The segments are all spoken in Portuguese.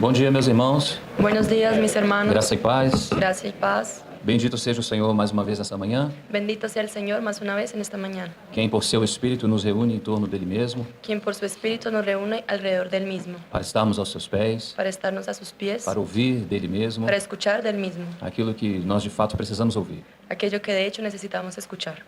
Bom dia, meus irmãos. Buenos días, mis hermanos. Graça e paz. Gracia y paz. Bendito seja o Senhor mais uma vez nessa manhã, Bendito sea el Señor más una vez en esta mañana, quem por seu Espírito nos reúne em torno dele mesmo, quien por su Espíritu nos reúne alrededor del mismo, para estarmos aos seus pés, para estarnos a sus pies, para ouvir dele mesmo para escuchar del mismo, aquilo que nós de fato precisamos ouvir. aquello que de hecho necesitamos escuchar.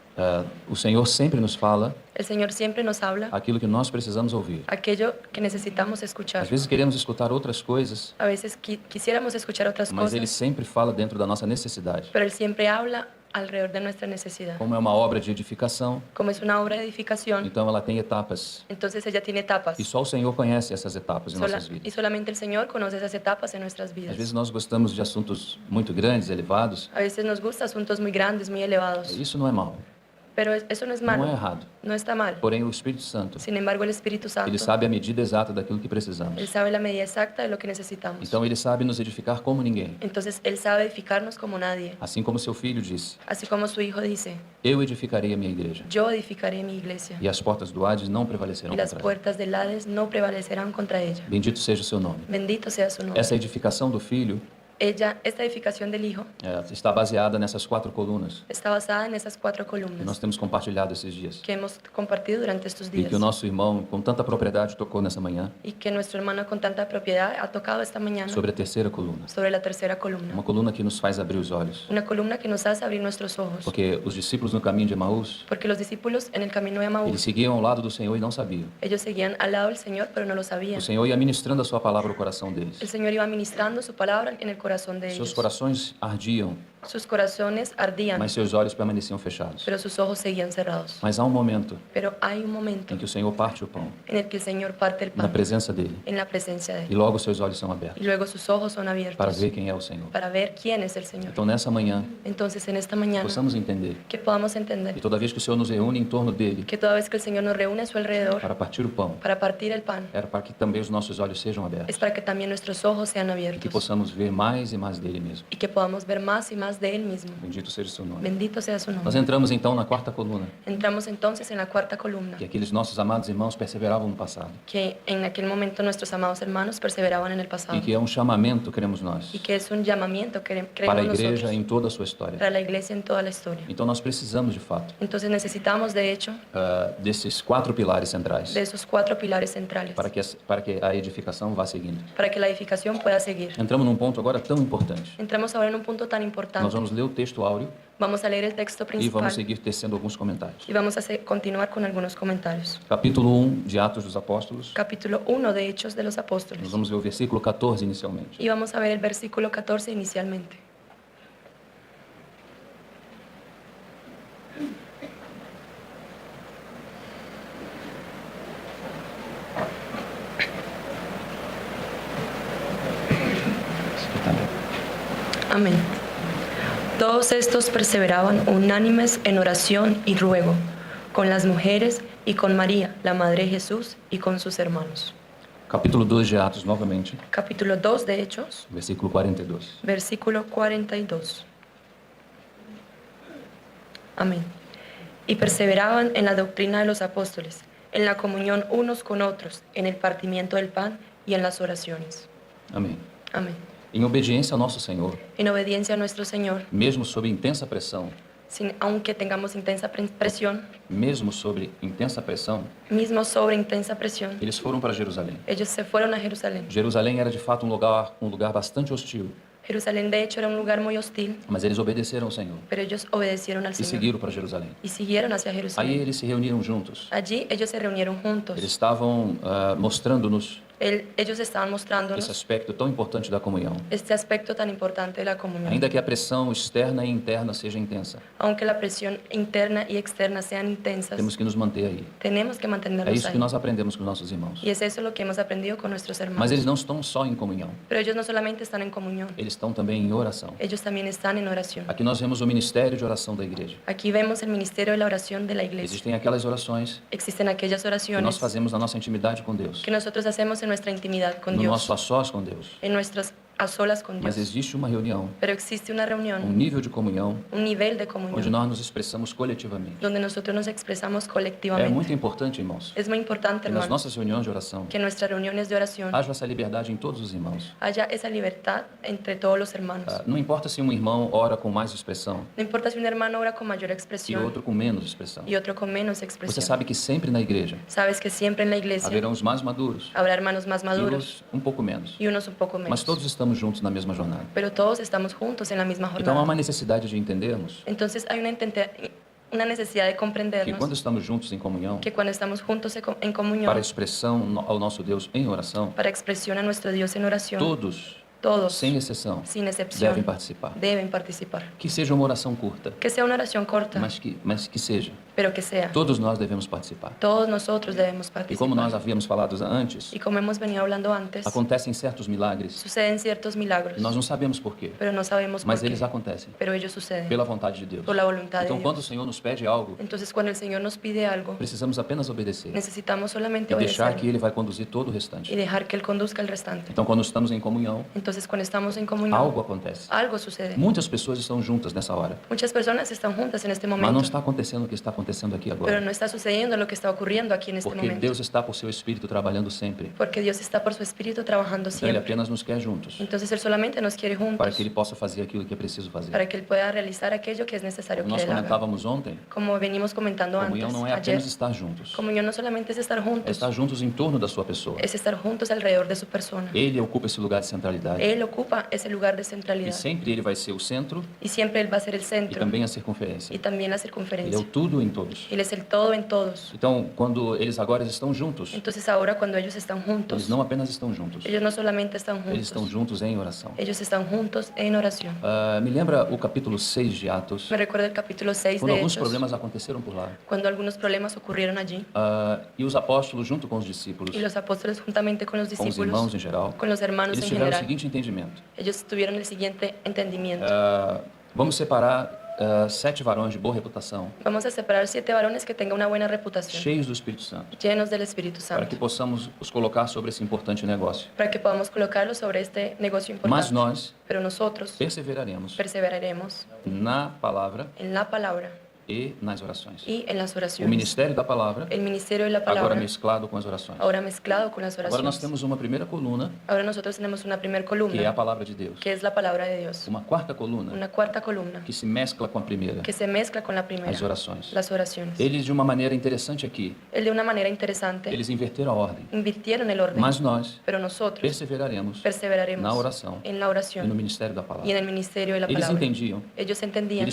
O Senhor sempre nos fala El Señor siempre nos habla aquilo que nós precisamos ouvir. aquello que necesitamos escuchar. Às vezes queremos escutar outras coisas, A veces quisiéramos escuchar otras mas Ele cosas, sempre fala dentro da nossa necessidade. pero Él siempre habla alrededor de nuestra necesidad. Como é uma obra de edificação, Como es una obra de edificación, então ela tem etapas. entonces ella tiene etapas. E só o Senhor conhece essas etapas em nossas Y vidas. solamente el Señor conoce esas etapas en nuestras Às vidas. vezes nós gostamos de assuntos muito grandes, elevados. A veces nos gustan asuntos muy grandes, muy elevados, Isso não é mal, pero eso no es não é malo, errado. no está mal. Porém, o Espírito Santo, Sin embargo, el Espíritu Santo, ele sabe a medida exata daquilo que precisamos. Él sabe la medida exacta de lo que necesitamos. Então, ele sabe nos edificar como ninguém. Entonces, Él sabe edificarnos como nadie. Assim como seu filho disse: Así como su Hijo dice, Eu edificarei a minha igreja, yo edificaré mi iglesia, e as portas do Hades não prevalecerão y las contra ela. puertas del Hades no prevalecerán contra ella. Bendito seja o seu nome. Bendito sea su nombre. Essa edificação do filho Esta edificación del Hijo está baseada nessas 4 colunas está basada en esas 4 que nós columnas temos compartilhado esses dias. que hemos compartido durante estos E días que o nosso irmão, com tanta propriedade, tocou nessa manhã y que nuestro hermano con tanta propiedad ha tocado esta mañana sobre a terceira coluna. sobre la tercera columna. Uma coluna que nos faz abrir os olhos. Una columna que nos hace abrir nuestros ojos. Porque os discípulos no caminho de Emaús, Porque los discípulos en el camino de eles Emaús, seguiam ao lado do Senhor e não sabiam. ellos seguían al lado del Señor, pero no lo sabían. O Senhor ia ministrando a sua palavra ao coração deles. El Señor iba ministrando su palabra en el corazón de Seus ellos. corações ardiam, Sus corazones ardían, mas seus olhos permaneciam fechados. pero sus ojos seguían cerrados. Mas há um momento Pero hay un momento em que o Senhor parte o pão, en el que el Señor parte el na pan presença dele, en la presencia de e Él. logo seus olhos são Y abertos luego sus ojos son para abiertos ver quem é o Senhor. para ver quién es el Señor. Então, nessa manhã, Entonces, en esta mañana, possamos entender que podamos que entender toda vez que o Senhor nos reúne em torno dele que toda vez que el Señor nos reúne a su alrededor para partir o pão, para partir el pan, era para que também os nossos olhos sejam es abertos para que también nuestros ojos sean e que abiertos possamos ver mais e mais dele mesmo. y que podamos ver más y más de Él mismo. Bendito seja o seu nome. Bendito sea su Nós nombre. entramos então na 4ª coluna, Entramos entonces en la 4ª columna, que aqueles nossos amados irmãos perseveravam no passado, que en aquel momento nuestros amados hermanos perseveraban en el e pasado que é um chamamento, cremos nós, y que es un llamamiento que para a creemos igreja nosotros em toda a sua história. para la iglesia en toda la historia. Então nós precisamos de fato Entonces necesitamos de hecho desses 4 pilares centrais de esos 4 pilares centrales para que a edificação vá seguindo. para que la edificación pueda seguir. Entramos num ponto agora tão importante. Entramos ahora en un punto tan Nós importante. vamos ler o texto áureo Vamos a leer el texto e principal vamos seguir tecendo alguns comentários. y vamos a continuar con algunos comentarios. Capítulo 1 de Atos dos Apóstolos. Capítulo 1 de Hechos de los Nós Apóstoles. vamos ver o versículo 14 inicialmente. Y vamos a ver el versículo 14 inicialmente. Amén. Todos estos perseveraban unánimes en oración y ruego, con las mujeres y con María, la Madre de Jesús, y con sus hermanos. Capítulo 2 de Atos novamente, Capítulo 2 de Hechos, versículo 42. versículo 42. Amén. Y perseveraban en la doctrina de los apóstoles, en la comunión unos con otros, en el partimiento del pan y en las oraciones. Amém. Amén. Em obediência ao nosso Senhor, En obediencia a nuestro Señor, mesmo sob intensa pressão, aunque tengamos intensa presión, mesmo sobre intensa pressão, mismo sobre intensa presión, eles foram para Jerusalém. ellos se fueron a Jerusalén. Jerusalém era de fato um lugar bastante hostil, Jerusalén de hecho era un lugar muy hostil, mas eles obedeceram ao Senhor pero ellos obedecieron al e Señor seguiram para Jerusalém. y siguieron hacia Aí Jerusalén. eles se reuniram juntos. Allí ellos se reunieron juntos. Eles estavam mostrando-nos Ellos estaban esse mostrándonos aspecto tão importante da comunhão. este aspecto tan importante de la comunión. Ainda que a pressão externa e interna seja intensa, Aunque la presión interna y externa sean intensas, temos que nos manter aí. tenemos que É mantenernos isso que ahí. nós aprendemos com nossos irmãos. Y es eso lo que hemos aprendido con nuestros Mas hermanos. eles não estão só em comunhão, Pero ellos no solamente están en comunión, eles estão também em oração. ellos también están en oración. Aqui nós vemos o ministério de oração da igreja. Aquí vemos el ministerio de la oración de la iglesia. Existem aquelas orações Existen aquellas que nós oraciones fazemos na nossa intimidade com Deus, que nosotros hacemos en nuestra intimidad con no Dios, nosso a sós com Deus. en nuestras a solas con Mas Dios. existe uma reunião, Pero existe una reunión, nível de comunhão, un nivel de onde comunión, nós nos expressamos coletivamente. donde nosotros nos expresamos É colectivamente. muito importante, irmãos, Es muy importante, que nas hermanos, nossas reuniões de oração que en nuestras reuniones de oración haja essa liberdade em todos os irmãos. haya esa libertad entre todos los hermanos. Não importa se um irmão ora com mais expressão No importa si un hermano ora con mayor e expresión outro com menos expressão. y otro con menos Você expresión. sabe que sempre na igreja Sabes que siempre en la iglesia haverão os mais maduros habrá hermanos más e maduros os um pouco menos. y unos un poco Mas menos. todos estamos juntos na mesma jornada. Pero todos estamos juntos en la misma Então há jornada. uma necessidade de entendermos Entonces hay una necesidad de que comprendernos quando estamos juntos em comunhão, que cuando estamos juntos en para comunión, expressão ao nosso Deus em oração, para expresión a nuestro Dios en oración, todos, todos, sem exceção, sin excepción, devem participar. deben participar. Que seja uma oração curta, Que sea una oración corta, mas que seja. pero que sea. Todos nós devemos participar. Todos nosotros debemos E como nós participar. havíamos falado antes, Y como hemos venido hablando antes, acontecem certos milagres. suceden ciertos milagros, Nós não sabemos por quê, pero no sabemos por mas qué. eles acontecem Pero ellos suceden pela vontade de Deus. por la voluntad de Então, quando o Dios. Senhor nos pede algo, Entonces, cuando el Señor nos pide algo, precisamos apenas obedecer necesitamos solamente e deixar que obedecer Ele vai conduzir todo o y restante. dejar que Él conduzca el restante. Então, quando estamos em comunhão, Entonces, cuando estamos en comunión, algo acontece. algo sucede. Muitas pessoas estão juntas nessa hora, Muchas personas están juntas en este mas momento, não está acontecendo o que está acontecendo aqui pero agora. no está sucediendo lo que está ocurriendo aquí en este Porque momento. Deus está por seu Espírito trabalhando sempre. Porque Dios está por su Espíritu trabajando Então, Ele siempre. apenas nos quer juntos, Entonces, Él solamente nos quiere para juntos que Ele possa fazer aquilo que é preciso fazer. para que Él pueda realizar aquello que es necesario que Nós Él haga. comentávamos ontem, Como venimos comentando comunhão antes, não é ayer, apenas estar juntos, comunión no solamente es estar é juntos, estar juntos em torno da sua pessoa. es estar juntos alrededor de su persona. Ele ocupa esse lugar de centralidade. Él ocupa ese lugar de E centralidad sempre Ele vai ser o centro y siempre Él va a ser el e centro também a circunferência. y también la Ele é circunferencia. o tudo em todos. Él es el todo en todos. Então, quando eles agora estão juntos, Entonces ahora cuando ellos están eles juntos, não apenas estão juntos, ellos no solamente están eles estão juntos, juntos em oração. ellos están juntos en oración. Me lembra o capítulo 6 de Atos, Me recuerda el capítulo 6 quando de alguns Hechos, problemas aconteceram por lá. cuando algunos problemas ocurrieron allí E os apóstolos, junto com os discípulos, y los apóstoles juntamente con los com os irmãos discípulos, em geral, con los hermanos eles en tiveram o general, seguinte entendimento. ellos tuvieron el siguiente entendimiento. Vamos separar 7 varões de boa reputação, Vamos a separar 7 varones que tengan una buena reputación, cheios do Espírito Santo, llenos del Espíritu para que Santo, possamos os colocar sobre esse importante negócio. para que podamos colocarlos sobre este negocio Mas importante. nós Pero nosotros perseveraremos perseveraremos na palavra en la palabra e nas orações. y en las O oraciones. ministério da palavra, El ministerio de la agora palabra, mesclado com as orações. ahora mezclado con las Agora nós oraciones. temos uma primeira coluna, Ahora nosotros tenemos una primer que é a columna, palavra de Deus. que es la palabra de Dios. Uma quarta coluna, Una cuarta columna, que se mescla com a primeira, que se mezcla con la primera, as orações. las oraciones. Eles, de uma maneira interessante aqui, Él de una manera interesante eles inverteram a ordem. invirtieron el orden, Mas nós pero nosotros perseveraremos perseveraremos na oração en la e no oración ministério da y en palavra. el ministerio de la Eles palabra. entendiam Ellos que entendían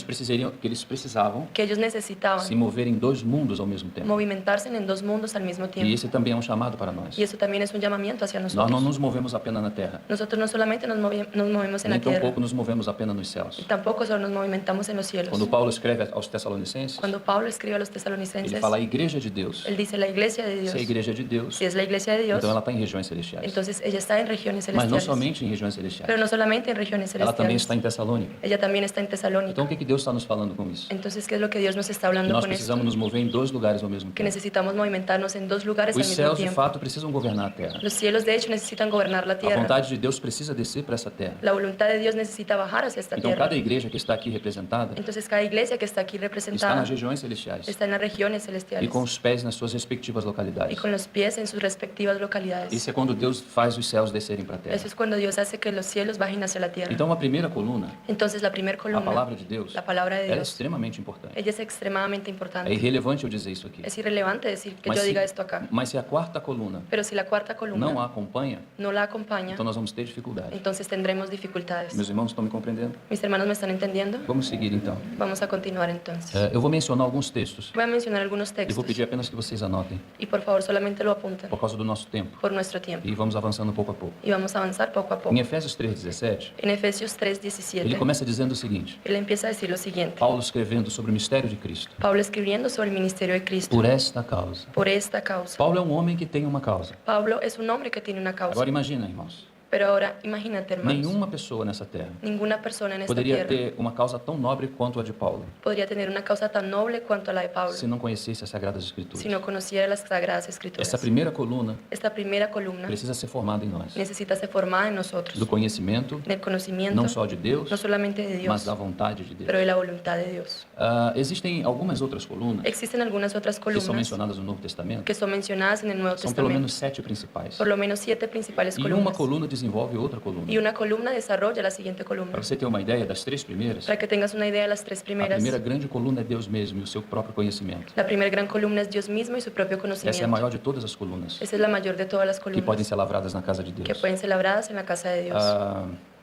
eles precisavam que ellos necesitaban se mover em dois mundos ao mesmo tempo. movimentarse en dos mundos al mismo E tiempo. esse também é um chamado para nós. Y eso también es un llamamiento hacia Nós não nosotros. nos movemos apenas na terra, Nosotros no solamente nos movemos en nem la tierra, tampouco nos movemos apenas nos céus. y tampoco solo nos movimentamos en los cielos. Quando Paulo escreve aos Tessalonicenses, Cuando Pablo escribe a los ele tesalonicenses, fala a igreja de Deus. él dice la iglesia de Dios. Se a igreja é de Deus, Si es la iglesia de Dios, então ela está em regiões celestiais. entonces ella está en regiones Mas não celestiales. somente em regiões celestiais. Pero no solamente en regiones Ela também celestiales, está em Tessalônica. ella también está en Tesalónica. Então o que que Deus está nos falando com isso? Entonces, ¿qué es lo que Dios nos está Que hablando nós con esto? precisamos nos mover em dois lugares ao mesmo Que tempo. necesitamos movimentarnos en dos lugares al Os mismo céus, de tiempo. fato, precisam governar a terra. Los cielos, de hecho, necesitan gobernar la A tierra. vontade de Deus precisa descer para essa terra. La voluntad de Dios necesita bajar hacia esta Então, tierra. cada igreja que está aqui representada Entonces, cada iglesia que está aquí está representada nas regiões celestiais está en las regiones e celestiales com os pés nas suas respectivas y localidades. con los pies en sus respectivas localidades. Isso é quando Deus faz os céus descerem para a terra. Eso es cuando Dios hace que los cielos bajen hacia la tierra. Então, a primeira coluna, Entonces, la primera a columna, palavra de Deus, la palabra de ela é Dios, extremamente importante. ella es extremadamente É importante. irrelevante eu dizer isso aqui. Es irrelevante decir que Mas yo se, diga esto acá. mas se a quarta coluna Pero si la cuarta não a columna acompanha, no la acompaña, então nós vamos ter dificuldade. entonces tendremos dificultades. Meus irmãos estão me compreendendo? ¿Mis hermanos me están entendiendo? Vamos seguir então. Vamos a continuar entonces. Eu vou mencionar alguns textos Voy a mencionar algunos e vou textos pedir apenas que vocês anotem y por favor solamente lo apunten por causa do nosso tempo. por nuestro tiempo. E vamos avançando pouco a pouco. Y vamos a avanzar poco a poco. Em Efésios 3:17, En Efesios ele 3:17, começa dizendo o seguinte: él empieza a decir lo siguiente. Paulo escrevendo sobre o mistério de Cristo. Pablo escribiendo sobre el ministerio de Cristo. Por esta causa. Por esta causa. Paulo é um homem que tem uma causa. Pablo es un hombre que tiene una causa. Agora imagina, irmãos. Pero ahora imagínate, hermanos, Nenhuma pessoa nessa terra ninguna persona en esta poderia tierra ter uma causa tão nobre quanto a de Paulo, podría tener una causa tan noble cuanto la de Pablo se não conhecesse as Sagradas Escrituras. si no conociera las Sagradas Escrituras. Essa primeira coluna Esta primera columna precisa ser formada em nós, necesita ser formada en nosotros, do conhecimento, en el conocimiento, não só de Deus, no solamente de mas Dios, da vontade de pero Deus. de la voluntad de Dios. Existem algumas outras colunas Existen algunas otras que são columnas mencionadas no Novo Testamento, que son mencionadas en el Nuevo são pelo Testamento, menos 7 principais. por lo menos 7 principales E uma columnas, coluna desenvolve outra coluna. y una columna desarrolla la siguiente columna. Para você ter uma ideia das 3 primeiras, Para que tengas una idea de las 3 a primeras, primeira grande coluna é Deus mesmo e o seu próprio conhecimento. la primera gran columna es Dios mismo y su propio Essa é a conocimiento. maior de todas as colunas Esa es la mayor de todas las que podem columnas ser lavradas na casa de que Deus. pueden ser labradas en la casa de Dios.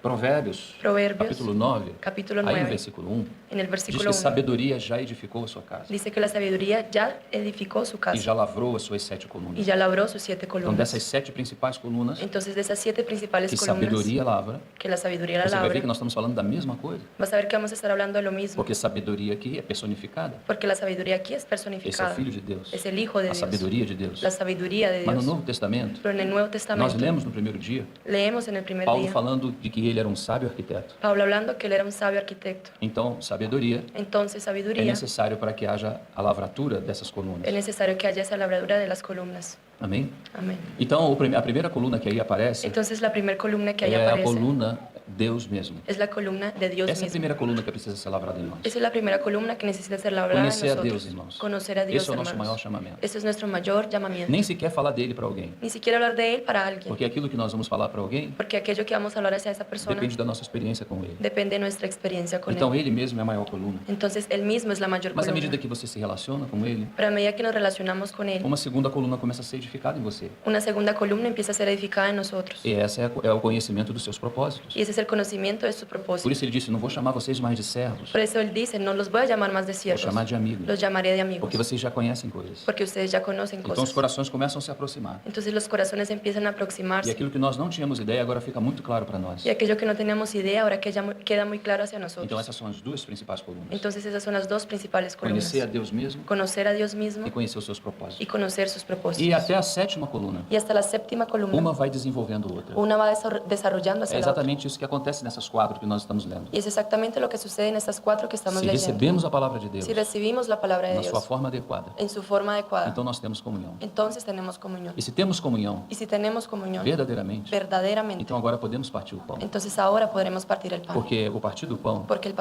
Provérbios, Proverbios, capítulo 9, capítulo aí no 9, versículo 1, en el diz versículo que 1, sabedoria já edificou a sua casa dice que la sabiduría ya edificó su e casa já lavrou as suas 7 y colunas. ya labró sus 7 Então, columnas. dessas 7 principais colunas Entonces, de esas 7 principales que columnas sabedoria lavra, que la sabiduría la você vai ver labra, que nós estamos falando da mesma coisa, vas a ver que vamos a estar hablando de lo mismo, porque sabedoria aqui é personificada. porque la sabiduría aquí es Esse é o personificada, Filho de Deus, es el Hijo de a Dios, sabedoria de Deus. la sabiduría de Mas no Dios. Novo Testamento, Pero en el Nuevo nós Testamento lemos no primeiro dia leemos en el primer Paulo día falando de que ele era um sábio arquiteto. Pablo hablando que él era un sabio arquitecto. Então, sabedoria Entonces, é sabiduría necessário para que haja a lavratura dessas colunas. es necesario que haya esa labradura de las columnas. Amém? Amén. Então, a primeira coluna que aí aparece Entonces, la primera columna que ahí é a aparece coluna Deus mesmo. es la columna de Dios Essa é a mismo. primeira coluna que precisa ser lavrada em nós. Esa es la primera columna que necesita ser labrada en Conhecer a nosotros. Deus, irmãos. Conocer a Dios, Esse é o nosso hermanos. maior chamamento. Ese es nuestro mayor llamamiento. Nem sequer falar dele para alguém, Ni siquiera hablar de Él para alguien, porque aquilo que nós vamos falar para alguém porque aquello que vamos a hablar hacia esa persona depende da nossa experiência com ele. depende de nuestra experiencia con Então, Él. ele mesmo é a maior coluna. Entonces, Él mismo es la mayor Mas à columna. medida que você se relaciona com ele, Pero a medida que nos relacionamos con Él, uma segunda coluna começa a ser edificada em você. una segunda columna empieza a ser edificada en nosotros. E essa é o conhecimento dos seus propósitos. Y ese es el conocimiento de su Por propósito. isso ele disse, não vou chamar vocês mais de servos, Por eso Él dice, no los voy a llamar más de vou siervos, chamar de amigos, los llamaré de amigos, porque vocês já conhecem coisas. porque ustedes ya conocen Então os cosas. corações começam a se aproximar. Entonces los corazones empiezan a E aproximarse. aquilo que nós não tínhamos ideia agora fica muito claro para nós. Y aquello que no teníamos idea ahora que ya queda muy claro hacia Então nosotros. essas são as duas principais colunas. Entonces esas son las dos principales columnas. Conhecer a Deus mesmo Conocer a Dios mismo e conhecer os seus propósitos. y conocer sus E propósitos. até a sétima coluna, Y hasta la séptima columna, uma vai desenvolvendo outra. una va desarrollando É hacia la otra. exatamente isso que acontece nessas 4 que nós estamos lendo. Y es exactamente lo que sucede en estas 4 que estamos Se leyendo. recebemos a palavra de Deus Si recibimos la palabra de na sua Dios forma adequada, en su forma adecuada, então nós temos comunhão. entonces tenemos comunión. E se temos comunhão Y si tenemos comunión verdadeiramente, verdaderamente, então agora podemos partir o pão. entonces ahora podremos partir el pan. Porque o partir do pão Porque el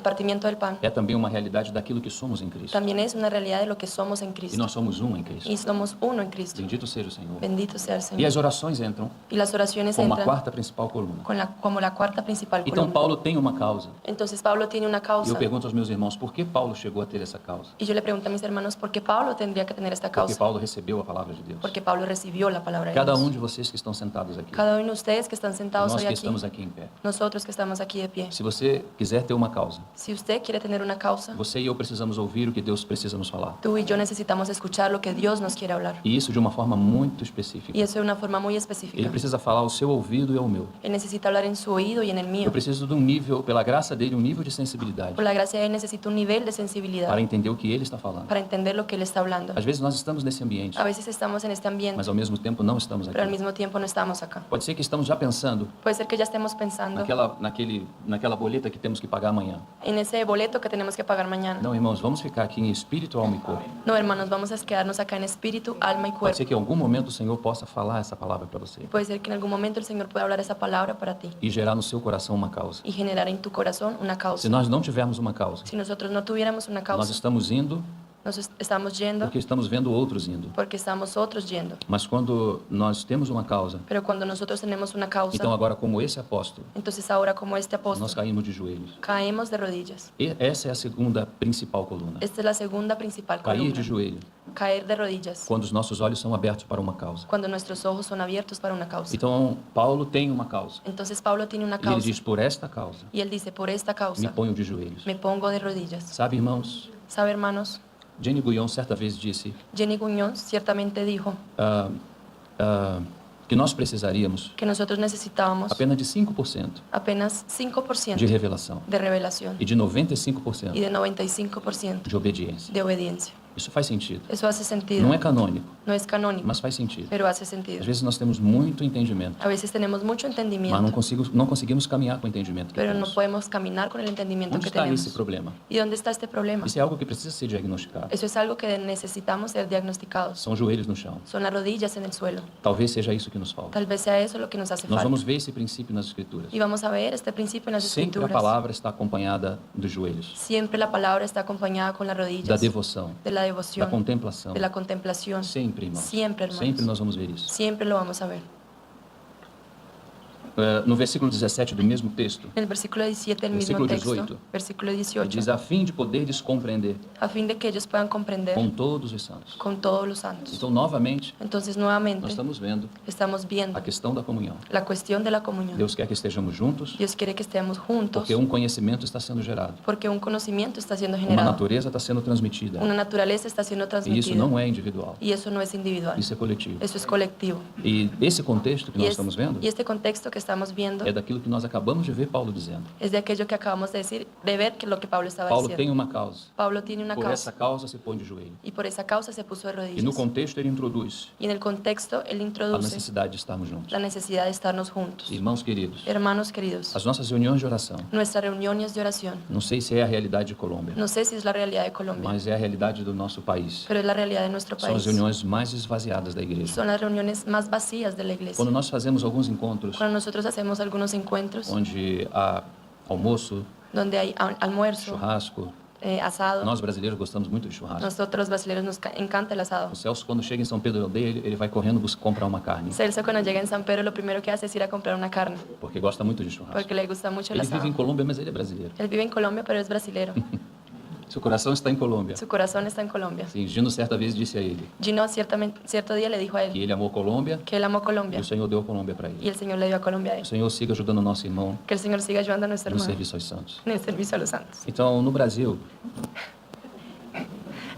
partimiento del pan é também uma realidade daquilo que somos em Cristo. también es una realidad de lo que somos en E Cristo. nós somos um em Cristo. Y somos uno en Cristo. Bendito seja o Senhor. Bendito sea el E Señor. as orações entram Y las oraciones como a entran quarta principal coluna. como la cuarta principal Então columna. Paulo tem uma causa. Entonces Pablo tiene una E causa. eu pergunto aos meus irmãos, por que Paulo chegou a ter essa causa? Y yo le pregunto a mis hermanos, ¿por qué Pablo tendría que tener esta Porque causa? Paulo recebeu a palavra de Deus. Porque Pablo recibió la palabra de Cada Dios. de vocês que estão sentados aqui, Cada uno de ustedes que están sentados nós hoy que aquí, estamos aqui em pé. nosotros que estamos aquí de pie. Se você quiser ter uma causa, Si usted quiere tener una causa, você e eu precisamos ouvir o que Deus precisa nos falar. tú y yo necesitamos escuchar lo que Dios nos quiere hablar. E isso de uma forma muito específica. Y eso de una forma muy Ele específica. precisa falar ao seu ouvido e ao meu. Él necesita hablar en su oído y en el mío. Eu preciso de um nível, pela graça dele, um nível de sensibilidade Por la gracia de Él necesito un nivel de sensibilidad para entender o que ele está falando. para entender lo que Él está hablando. Às vezes nós estamos nesse ambiente, A veces estamos en este ambiente, mas ao mesmo tempo não estamos pero al aqui. mismo tiempo no estamos acá. Pode ser que estamos já pensando Puede ser que ya estemos pensando naquela boleta que temos que pagar amanhã. en ese boleto que tenemos que pagar mañana. Não, irmãos, vamos ficar aqui em espírito, alma e corpo. No, hermanos, vamos a quedarnos acá en espíritu, alma y Pode cuerpo. ser que em algum momento o Senhor possa falar essa palavra para você Puede ser que en algún momento el Señor pueda hablar esa palabra para ti e gerar no seu coração uma causa. y generar en tu corazón una Se causa. nós não tivermos uma causa, Si nosotros no tuviéramos una nós causa, estamos indo nos estamos yendo porque estamos vendo outros indo. porque estamos otros yendo. Mas quando nós temos uma causa, Pero cuando nosotros tenemos una causa, então agora como esse apóstolo, entonces ahora como este apóstol, nós caímos de joelhos. caemos de rodillas. E essa é a segunda principal coluna. Esta es la segunda principal Cair de columna. joelho, Caer de rodillas. quando os nossos olhos são abertos para uma causa. Cuando nuestros ojos son abiertos para una causa. Então, Paulo tem uma causa. Entonces Pablo tiene una E ele causa. diz, por esta causa, Y él dice, por esta me causa ponho de joelhos. me pongo de rodillas. Sabe, irmãos, ¿Sabe, hermanos? Jenny Guyon certa vez disse Jenny Guñón ciertamente dijo que nós precisaríamos que nosotros necesitábamos apenas de 5% apenas 5% de revelação de revelación e de 95% y de 95% de obediência. de obediencia. Isso faz sentido. Eso hace sentido. Não é canônico, No es canónico, mas faz sentido. pero hace sentido. Às vezes nós temos muito entendimento, A veces tenemos mucho mas entendimiento, não conseguimos caminhar com o entendimento que pero no temos. podemos caminar con el entendimiento Onde que está tenemos. esse problema? ¿Y dónde está este problema? Isso é algo que precisa ser diagnosticado. Eso es algo que necesitamos ser diagnosticados. São joelhos no chão. Son las rodillas en el suelo. Talvez seja isso que nos falta. Tal vez sea eso lo que nos hace Nós falta. vamos ver esse princípio nas Escrituras. Y vamos a ver este principio en las Sempre a escrituras. palavra está acompanhada dos joelhos, Siempre la palabra está acompañada con las da rodillas, devoção, de la da devoción, contemplação. de la contemplación. Sempre, irmãos. Siempre, hermanos. Sempre nós vamos ver isso. Siempre lo vamos a ver. No versículo 17 do mesmo texto, En el versículo 17 del mismo Versículo texto, 18. versículo ele 18, diz, a fim de poderes compreender a fin de que ellos puedan comprender com todos os santos. con todos los santos. Então, novamente, Entonces, nuevamente, nós estamos vendo estamos viendo a questão da comunhão. la cuestión de la comunión. Deus quer que estejamos juntos, Dios quiere que estemos juntos porque conhecimento está sendo gerado. porque un conocimiento está siendo Uma generado. natureza está sendo transmitida. Una naturaleza está siendo E isso transmitida. não é individual, Y eso no es individual. isso é coletivo. Eso es colectivo. E esse contexto que Y, nós es- estamos vendo y este contexto que estamos viendo é daquilo que nós acabamos de ver Paulo dizendo. es de aquello que acabamos de decir, de ver que lo que Pablo estaba Paulo tem diciendo. uma causa. Pablo tiene una Por essa causa causa se põe de joelho. y por esa causa se puso de E no rodillas. contexto ele introduz Y en el contexto él a introduce necessidade de estarmos juntos. la necesidad de estarnos juntos. Irmãos queridos, Hermanos queridos, as nossas reuniões de oração, nuestras reuniones de oración, não sei se é a realidade de Colômbia, no sé si es la realidad de Colombia, mas é a realidade do nosso país. pero es la realidad de nuestro São as país. reuniões mais esvaziadas da igreja. Son las reuniones más vacías de la iglesia. Quando nós fazemos alguns encontros Cuando nosotros hacemos algunos encuentros onde há almoço, donde hay almuerzo, churrasco, asado, nós brasileiros gostamos muito de churrasco. nosotros los brasileños nos encanta el asado. O Celso, quando chega em São Pedro da Aldeia, ele vai correndo comprar uma carne, Celso cuando llega en San Pedro lo primero que hace es ir a comprar una carne porque gosta muito de churrasco. porque le gusta mucho el Ele vive asado. em Colômbia, mas ele é brasileiro. Él vive en Colombia pero es brasilero. Seu coração está em Colômbia. Su corazón está en Colombia. Sim, Gino certa vez disse a ele Gino cierto día le dijo a que él ele amou Colômbia que él amó e Colombia o Senhor deu a Colômbia para y ele. el Señor le dio a Colombia a O él. Senhor siga ajudando o nosso irmão Que el Señor siga ayudando a nuestro no hermano serviço aos santos. en el servicio a los santos. Então, no Brasil,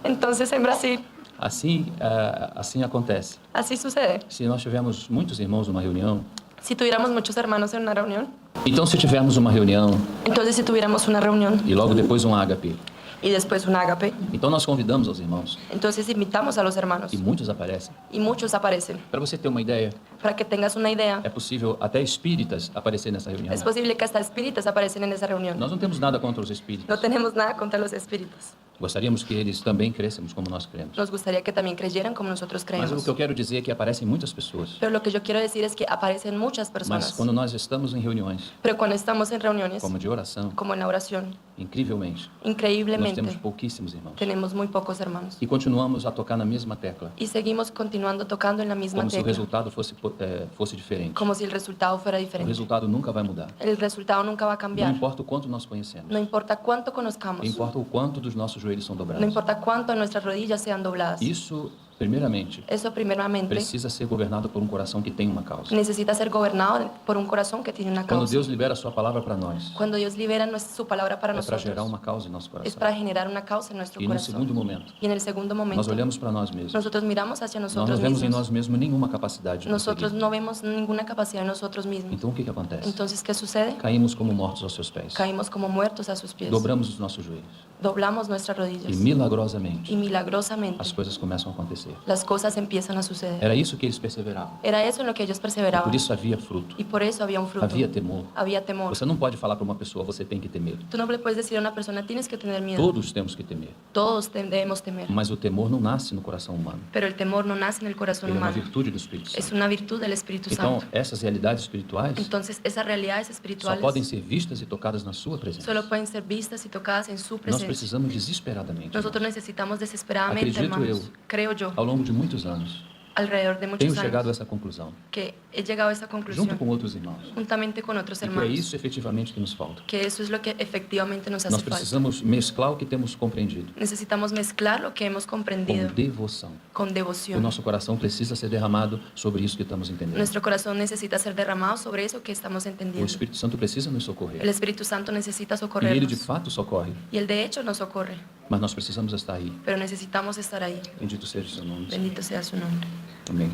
Entonces en Brasil assim acontece. así sucede. Se nós tivermos muitos irmãos numa reunião, Si tuviéramos muchos hermanos en una reunión, então se tivermos uma reunião entonces si tuviéramos una reunión e logo depois um ágape, y después un ágape, então nós convidamos os irmãos entonces invitamos a los hermanos e muitos aparecem. y muchos aparecen. Para você ter uma ideia, Para que tengas una idea, é possível até espíritas aparecer nessa reunião. es posible que hasta espíritus aparecen en esa reunión. Nós não temos nada contra os No espíritos. tenemos nada contra los espíritus. Gostaríamos que eles também crescêssemos como nós cremos. Nos gustaría que también creyeran como nosotros Mas o creemos. que eu quero dizer é que aparecem muitas pessoas. Pero lo que yo quiero decir es que aparecen muchas Mas personas. quando nós estamos em reuniões, Pero cuando estamos en reuniones, como de oração, como en la oración, incrivelmente, nós temos increíblemente pouquíssimos irmãos. tenemos muy pocos hermanos. E continuamos a tocar na mesma tecla, Y seguimos continuando tocando en la misma como se o tecla, resultado fosse diferente. como si el resultado fuera O diferente. resultado nunca vai mudar. El resultado nunca va a Não cambiar. importa o quanto nós conhecemos. No importa cuánto conozcamos. Importa o quanto dos nossos joelhos são No dobrados. importa cuánto nuestras rodillas sean dobladas. Isso, primeiramente, Eso primeramente precisa ser governado por um coração que tem uma causa. necesita ser gobernado por un corazón que tiene una Quando causa. Deus libera a sua palavra para nós, Cuando Dios libera su palabra para é para gerar nosotros, uma causa em nosso es coração. para generar una causa en nuestro E no segundo corazón. momento, Y en el segundo nós momento, olhamos para nós mesmos. nosotros miramos hacia Nós não nosotros vemos em mismos. nós mesmos nenhuma capacidade de Nosotros prosseguir. no vemos ninguna capacidad en nosotros mismos. Então, o que acontece? Entonces, ¿qué sucede? Caímos como mortos aos seus pés. Caímos como muertos a sus pies. Dobramos os nossos joelhos. Doblamos nuestras E rodillas. milagrosamente, Y milagrosamente, as coisas começam a acontecer. las cosas empiezan a suceder. Era isso que eles perseveravam. Era eso en lo que ellos E perseveraban. por isso havia fruto. Y por eso había un fruto. Havia temor. Había temor. Você não pode falar para uma pessoa, você tem que temer. Tú no le puedes decir a una persona, tienes que tener miedo. Todos temos que temer. Todos debemos temer. Mas o temor não nasce no coração humano. Pero el temor no nace en el corazón Ele é uma humano. virtude do Espírito Es Santo. una virtud del Espíritu Então, Santo. essas realidades espirituais Entonces, esas realidades só espirituales podem ser vistas e tocadas na sua presença. solo pueden ser vistas y tocadas en su Nós presencia. precisamos desesperadamente, Nosotros necesitamos desesperadamente, Acredito hermanos, eu. creo yo, ao longo de muitos anos, alrededor de tenho muchos chegado a años, essa conclusão, que he llegado a esa junto conclusión, com outros irmãos, juntamente con otros e que é hermanos, isso efetivamente que nos falta. que eso es lo que efectivamente nos hace Nós falta. precisamos mesclar o que temos compreendido Necesitamos mezclar lo que hemos com comprendido devoção. con O devoción. nosso coração precisa ser derramado sobre isso que estamos entendendo. Nuestro corazón necesita ser derramado sobre eso que estamos O entendiendo. Espírito Santo precisa nos El socorrer. Espíritu Santo necesita E ele de socorrernos. fato socorre, Y Él de hecho nos socorre, mas nós precisamos estar aí. pero necesitamos estar ahí. Bendito seja o seu nome. Senhor. Bendito sea su nombre. Amém.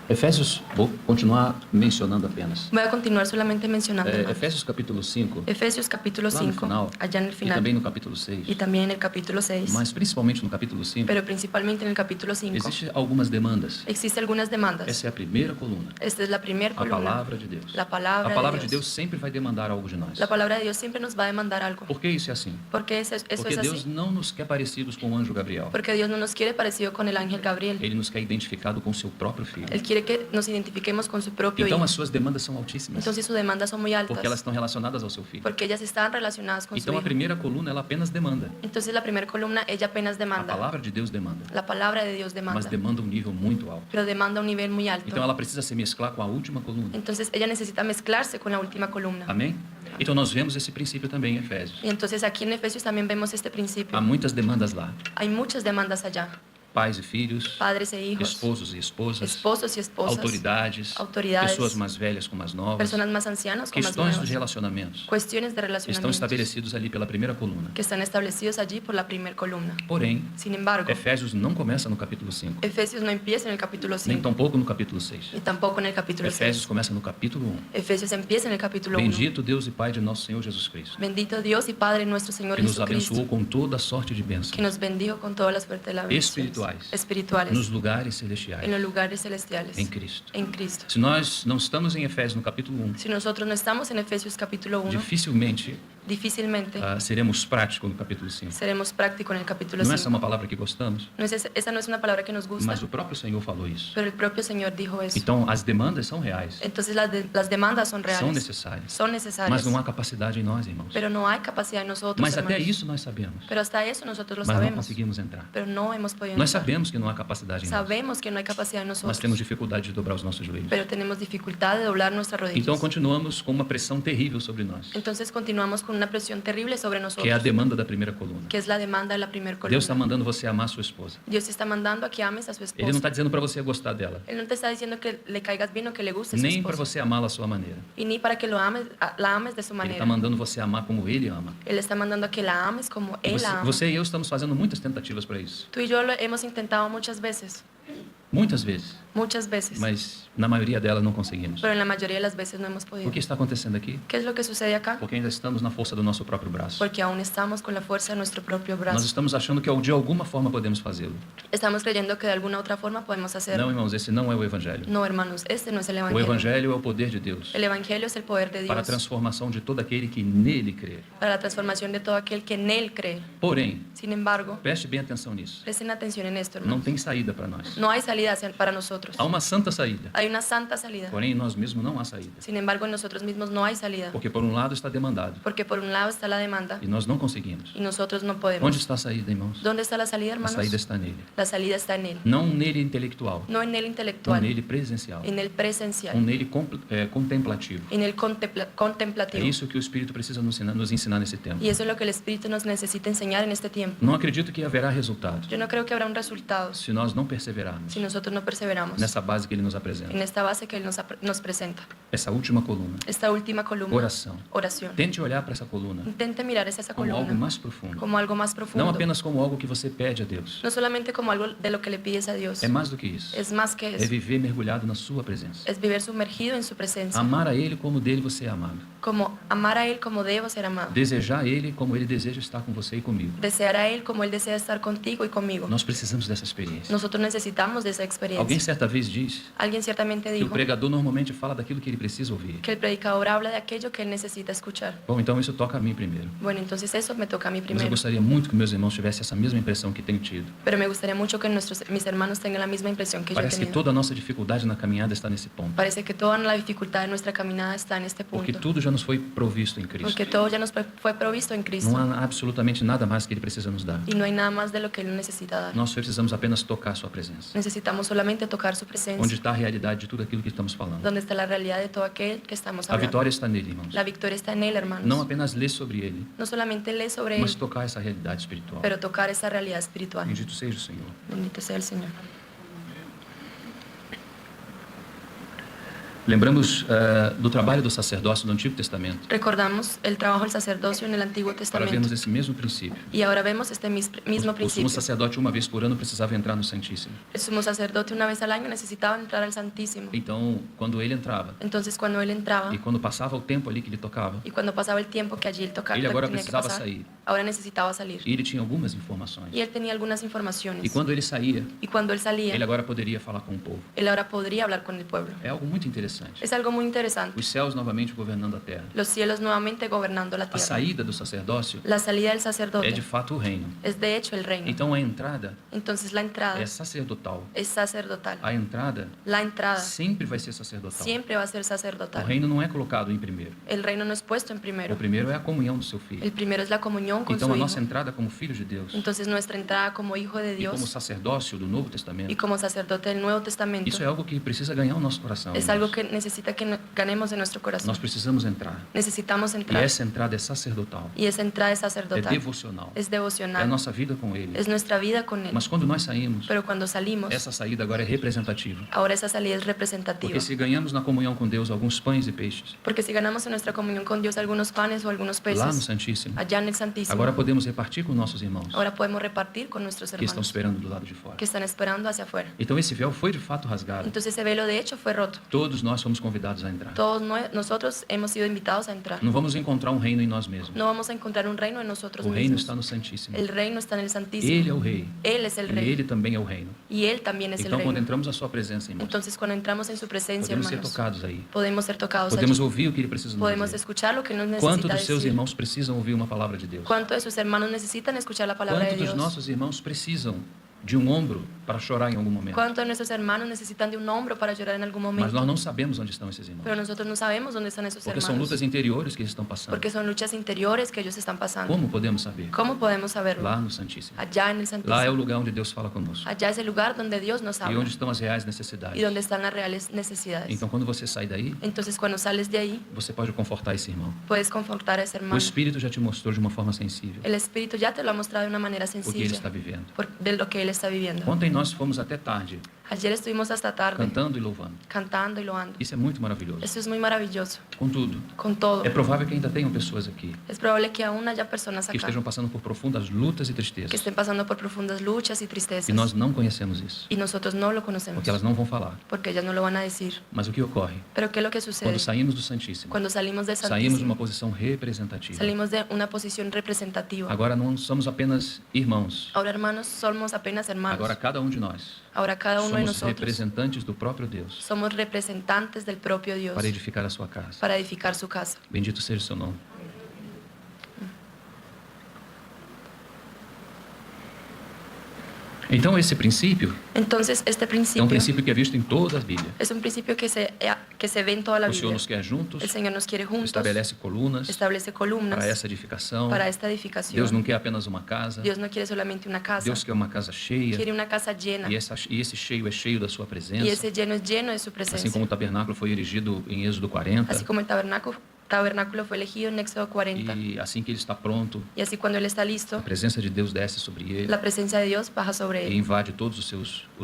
Efésios, vou continuar mencionando apenas. Voy a continuar solamente mencionando. hermanos. Efésios capítulo 5, Efesios capítulo lá no 5, final, allá en el e final, também no capítulo 6, y también en el capítulo 6, mas principalmente no capítulo 5, pero principalmente en el capítulo 5, existem algumas demandas. existen algunas demandas. Essa é a primeira coluna, Esta es la primera a columna. palavra de Deus. La A palabra palavra de de Dios. Deus sempre vai demandar algo de nós. La palabra de Dios siempre nos va a demandar algo. Por que isso é assim? Porque eso Porque es Deus así. não nos quer parecidos com o anjo Gabriel. Porque Dios no nos quiere parecido con el ángel Gabriel. Ele nos quer identificado com o seu próprio filho. Él quiere que nos identifiquemos con su propio Então hijo. as suas demandas são altíssimas, Entonces sus demandas son muy altas. porque elas estão relacionadas ao seu filho. Porque ellas están relacionadas con su Então a hijo. primeira coluna ela apenas demanda. Entonces la primera columna ella apenas A demanda. palavra de Deus demanda, La palabra de Dios mas demanda. demanda um nível muito alto. Pero demanda un nivel muy alto. Então ela precisa se mesclar com a última coluna. Entonces ella necesita mezclarse con la última columna. Amém? Então nós vemos esse princípio também em Efésios. Y entonces aquí en Efesios también vemos este principio. Há muitas demandas lá. Hay muchas demandas allá. Pais e filhos, Padres e hijos, esposos e esposas, esposos y esposas, autoridades, autoridades, pessoas mais velhas com mais novas, personas más ancianas como más questões dos nuevas, relacionamentos cuestiones de estão relacionamientos estabelecidos ali pela primeira coluna. que están establecidos allí por la primera columna. Porém, Sin embargo, Efésios não começa no capítulo 5, Efesios no empieza en el capítulo nem 5 tampouco no capítulo 6. y tampoco en el capítulo Efésios 6. começa no capítulo 1. Efesios empieza en el capítulo 1. Bendito Deus e Pai de nosso Senhor Jesus Cristo, Bendito Dios y Padre nuestro Señor que nos Jesucristo, abençoou com toda sorte de que bênçãos nos bendijo con toda la suerte de la bendición espirituales nos lugares celestiais en los lugares celestiales em Cristo. en Cristo. Se nós não estamos em Efésios no capítulo 1, Si nosotros no estamos en Efesios capítulo 1, dificilmente difícilmente seremos práticos no capítulo 5. seremos prácticos en el capítulo Não é essa 5. uma palavra que gostamos, Esa no es una palabra que nos gusta, mas o próprio Senhor falou isso. pero el propio Señor dijo eso. Então, as demandas são reais, Entonces las demandas son reales, são necessárias, son necesarias, mas não há capacidade em nós, irmãos. pero no hay capacidad en nosotros, Mas até hermanos. isso nós sabemos, Pero hasta eso nosotros lo mas não sabemos, conseguimos entrar. pero no hemos podido Nós entrar. sabemos que não há capacidade em nós. Sabemos que no hay capacidad en Nós nosotros, temos dificuldade de dobrar os nossos joelhos. pero tenemos dificultad de doblar nuestras rodillas. Então, continuamos com uma pressão terrível sobre nós, Entonces continuamos con una presión terrible sobre nosotros, que é a demanda da primeira coluna. que es la demanda de la primera columna. Deus está mandando você amar a sua esposa. Dios te está mandando a que ames a su esposa. Ele não está dizendo para você gostar dela, Él no te está diciendo que le caigas bien o que le guste su nem para esposa. você amá-la à sua maneira. Y ni para que la ames de su Ele manera. está mandando você amar como Ele ama. Él está mandando a que la ames como Él la ama. Você e eu estamos fazendo muitas tentativas para isso. Tú y yo lo hemos intentado muchas veces, Muitas vezes. Mas na maioria delas não conseguimos. pero en la mayoría de las veces no hemos podido. O que está acontecendo aqui? ¿Qué es lo que sucede acá? Porque ainda estamos na força do nosso próprio braço. Porque aún estamos con la fuerza de nuestro propio Nós brazo. estamos achando que de alguma forma podemos fazê-lo. Estamos creyendo que de alguna otra forma podemos Não, hacerlo. irmãos, esse não é o Evangelho. No, hermanos, este no es el O Evangelio. Evangelho é o poder de Deus El Evangelio es el poder de para a Dios transformação de todo aquele que nele crê. para la transformación de todo aquel que en Él cree. Porém, Sin embargo, preste bem atenção nisso. presten atención en esto, Não hermanos. tem saída para nós. No hay salida para nosotros. Há uma santa saída. Hay una santa salida. Porém, em nós mesmos não há saída. Sin embargo, en nosotros mismos no hay salida. Porque por um lado está demandado Porque por un lado está la demanda e nós não conseguimos. y nosotros no podemos. Onde está a saída, irmãos? ¿Dónde está la salida, A hermanos? saída está nele. La salida está en Él. Não nele intelectual, No en Él não intelectual, nele presencial, en Él um presencial, nele contemplativo. en Él É contemplativo. isso que o Espírito precisa nos ensinar nesse tempo. Y eso es lo que el Espíritu nos necesita enseñar en este tiempo. Não acredito que haverá resultado Yo no creo que habrá un resultado se nós não perseverarmos si nosotros no perseveramos nessa base que Ele nos apresenta. en esta base que Él nos presenta. Essa última coluna, Esta última columna, oração. oración. Tente olhar para essa coluna Intente mirar esa como algo columna mais profundo. como algo más profundo. Não apenas como algo que você pede a Deus. No solamente como algo de lo que le pides a Dios. É mais do que isso. Es más que É eso. viver mergulhado na sua presença. Es vivir sumergido en su presencia. Amar a Ele como dele você é amado. Como amar a Él como debo ser amado. Desejar Ele como Ele deseja estar com você e comigo. Desear a Él como Él desea estar contigo y conmigo. Nós precisamos dessa experiência. Nosotros necesitamos de esa Alguém experiencia. certa vez diz Alguien ciertamente que o dijo pregador normalmente fala daquilo que ele precisa ouvir. que el predicador habla de aquello que él necesita escuchar. Bom, então isso toca a mim primeiro. Bueno, entonces eso me toca a mí Mas eu primero. gostaria muito que meus irmãos tivessem essa mesma impressão que tenho tido. Pero me gustaría mucho que mis hermanos tengan la misma impresión que yo he Parece que tenido. toda a nossa dificuldade na caminhada está nesse ponto. Parece que toda la dificultad de nuestra caminada está en este Porque punto. tudo já nos foi provisto em Cristo. Porque todo ya nos fue provisto en Cristo. Não há absolutamente nada mais que Ele precisa nos dar. Y no hay nada más de lo que Él necesita dar. Nós precisamos apenas tocar a Sua presença. Necesitamos solamente tocar su Onde presencia. está a realidade de tudo aquilo que estamos falando. Donde está la realidad de todo aquel que estamos A hablando. vitória está nele, irmãos. La victoria está en Él, hermanos. Não apenas ler sobre Ele, No solamente lee sobre Él, mas tocar essa realidade espiritual. pero tocar esa realidad espiritual. Bendito seja o Senhor. Bendito sea el Señor. Lembramos do trabalho do sacerdócio no Antigo Testamento. Recordamos el trabajo del sacerdocio en el Antiguo Para Testamento. vermos esse mesmo princípio. Y ahora vemos este mismo O sumo principio. sacerdote, uma vez por ano, precisava entrar no Santíssimo. El sumo sacerdote una vez al año necesitaba entrar al Santísimo. Então, quando ele entrava, Entonces cuando él entraba e quando passava o tempo ali que ele tocava, y cuando pasaba el tiempo que allí él tocaba, ele agora tenía que precisava pasar, sair. ahora necesitaba salir. E ele tinha algumas informações. Y él tenía algunas informaciones. E quando ele saía, Y cuando él salía, ele agora poderia falar com o povo. él ahora podría hablar con el pueblo. É algo muito interessante. Es algo muy interesante. Os céus novamente governando a terra. Los cielos nuevamente gobernando la A tierra. saída do sacerdócio La salida del é sacerdote de fato o reino. es de hecho el reino. Então a entrada Entonces la entrada é sacerdotal. es sacerdotal. A entrada La entrada sempre vai ser sacerdotal. siempre va a ser O sacerdotal. reino não é colocado em primeiro. El reino no es puesto en O primero. primeiro é a comunhão do seu filho. El primero es la comunión con Então su a nossa hijo. entrada como filhos de Deus Entonces nuestra entrada como hijo de e como Dios sacerdócio do Novo y Testamento, como sacerdote del Nuevo Testamento isso é algo que precisa ganhar o nosso coração. es irmãos. algo que necesita que ganemos en nuestro corazón. Nós precisamos entrar. Necesitamos E entrar. essa entrada é sacerdotal, Y esa entrada es é sacerdotal. devocional, Es é a devocional. nossa vida com Ele. Es nuestra vida con Él. Mas quando nós saímos, Pero cuando salimos, essa saída agora é representativa. ahora esa salida es Porque representativa. se ganhamos na comunhão com Deus alguns pães e peixes, Porque si ganamos en nuestra comunión con Dios algunos panes o algunos lá no peces, Santíssimo, allá en el Santísimo, agora podemos repartir com nossos irmãos ahora podemos repartir con nuestros que estão hermanos esperando do lado de fora. que están esperando hacia afuera. Então esse véu foi de fato rasgado. Entonces ese velo de hecho fue roto. Todos nós somos convidados a entrar. Todos nosotros hemos sido invitados a entrar. Não vamos encontrar um reino em nós mesmos. No vamos a encontrar un reino en nosotros O reino mismos. está no Santíssimo. El reino está en el Santísimo. Ele é o rei. Él es el E rey. ele também é o reino. Y Él también es el Então, quando reino. entramos na sua presença, irmãos, Entonces cuando entramos en su presencia, podemos ser hermanos, tocados aí. podemos ser tocados Podemos allí. ouvir o que ele precisa nos Podemos dizer. escuchar lo que nos Quanto necesita dos seus decir. irmãos precisam ouvir uma palavra de Deus? ¿Cuántos de sus hermanos necesitan escuchar la palabra Quanto de dos Dios? nossos irmãos precisam de um ombro para chorar em algum momento? ¿Cuántos de nuestros hermanos necesitan de un hombro para llorar en algún Mas momento? nós não sabemos onde estão esses irmãos. Pero nosotros no sabemos dónde están esos Porque são hermanos. lutas interiores que eles estão passando. Porque son luchas interiores que ellos están pasando. Como podemos saber? ¿Cómo podemos saberlo? Lá no Santíssimo. Allá en el Lá é o Santísimo. lugar onde Deus fala conosco. Allá es el lugar donde Dios nos E habla onde estão as reais necessidades. y donde están las reales necesidades. Então, quando você sai daí, Entonces cuando sales de ahí, você pode confortar esse irmão. puedes confortar a ese O hermano. Espírito já te mostrou de uma forma sensível El Espíritu ya te lo ha mostrado de una manera o que ele sencilla está vivendo. de lo que Él está viviendo. Ontem nós fomos até tarde Ayer estuvimos hasta tarde cantando e louvando. cantando y loando. Isso é muito maravilhoso. Eso es muy maravilloso. Contudo, Con todo, é provável que ainda tenham pessoas aqui es probable que aún haya personas que acá estejam passando por profundas lutas e que tristezas. estén pasando por profundas luchas y tristezas. E nós não conhecemos isso, Y nosotros no lo conocemos, porque elas não vão falar. porque ellas no lo van a decir. Mas o que ocorre? Pero ¿qué es lo que sucede? Quando saímos do Santíssimo, Cuando salimos del saímos de uma Santísimo, posição representativa. salimos de una posición representativa. Agora não somos apenas irmãos. Ahora, hermanos, somos apenas hermanos. Agora cada um de nós Ahora cada uno de somos nosotros representantes do próprio Deus somos representantes del propio Dios para edificar a sua casa. para edificar su casa. Bendito seja o seu nome. Então esse princípio Entonces, este é um principio princípio que é visto em toda a Bíblia. es un principio que se ve en toda la O Senhor Biblia. nos quer juntos, El Señor nos quiere juntos, estabelece colunas establece columnas para essa edificação. para esta edificación. Deus não quer apenas uma casa, Dios no quiere solamente una casa, Deus quer uma casa cheia. quiere una casa llena. E esse cheio é cheio da sua Y presença. ese lleno es lleno de su Assim presencia. como o tabernáculo foi erigido em Êxodo 40. Así como el tabernáculo fue elegido en Éxodo 40. E assim que ele está pronto, Y así cuando Él está listo, a presença de Deus desce sobre ele la presencia de Dios baja sobre e Él invade todos os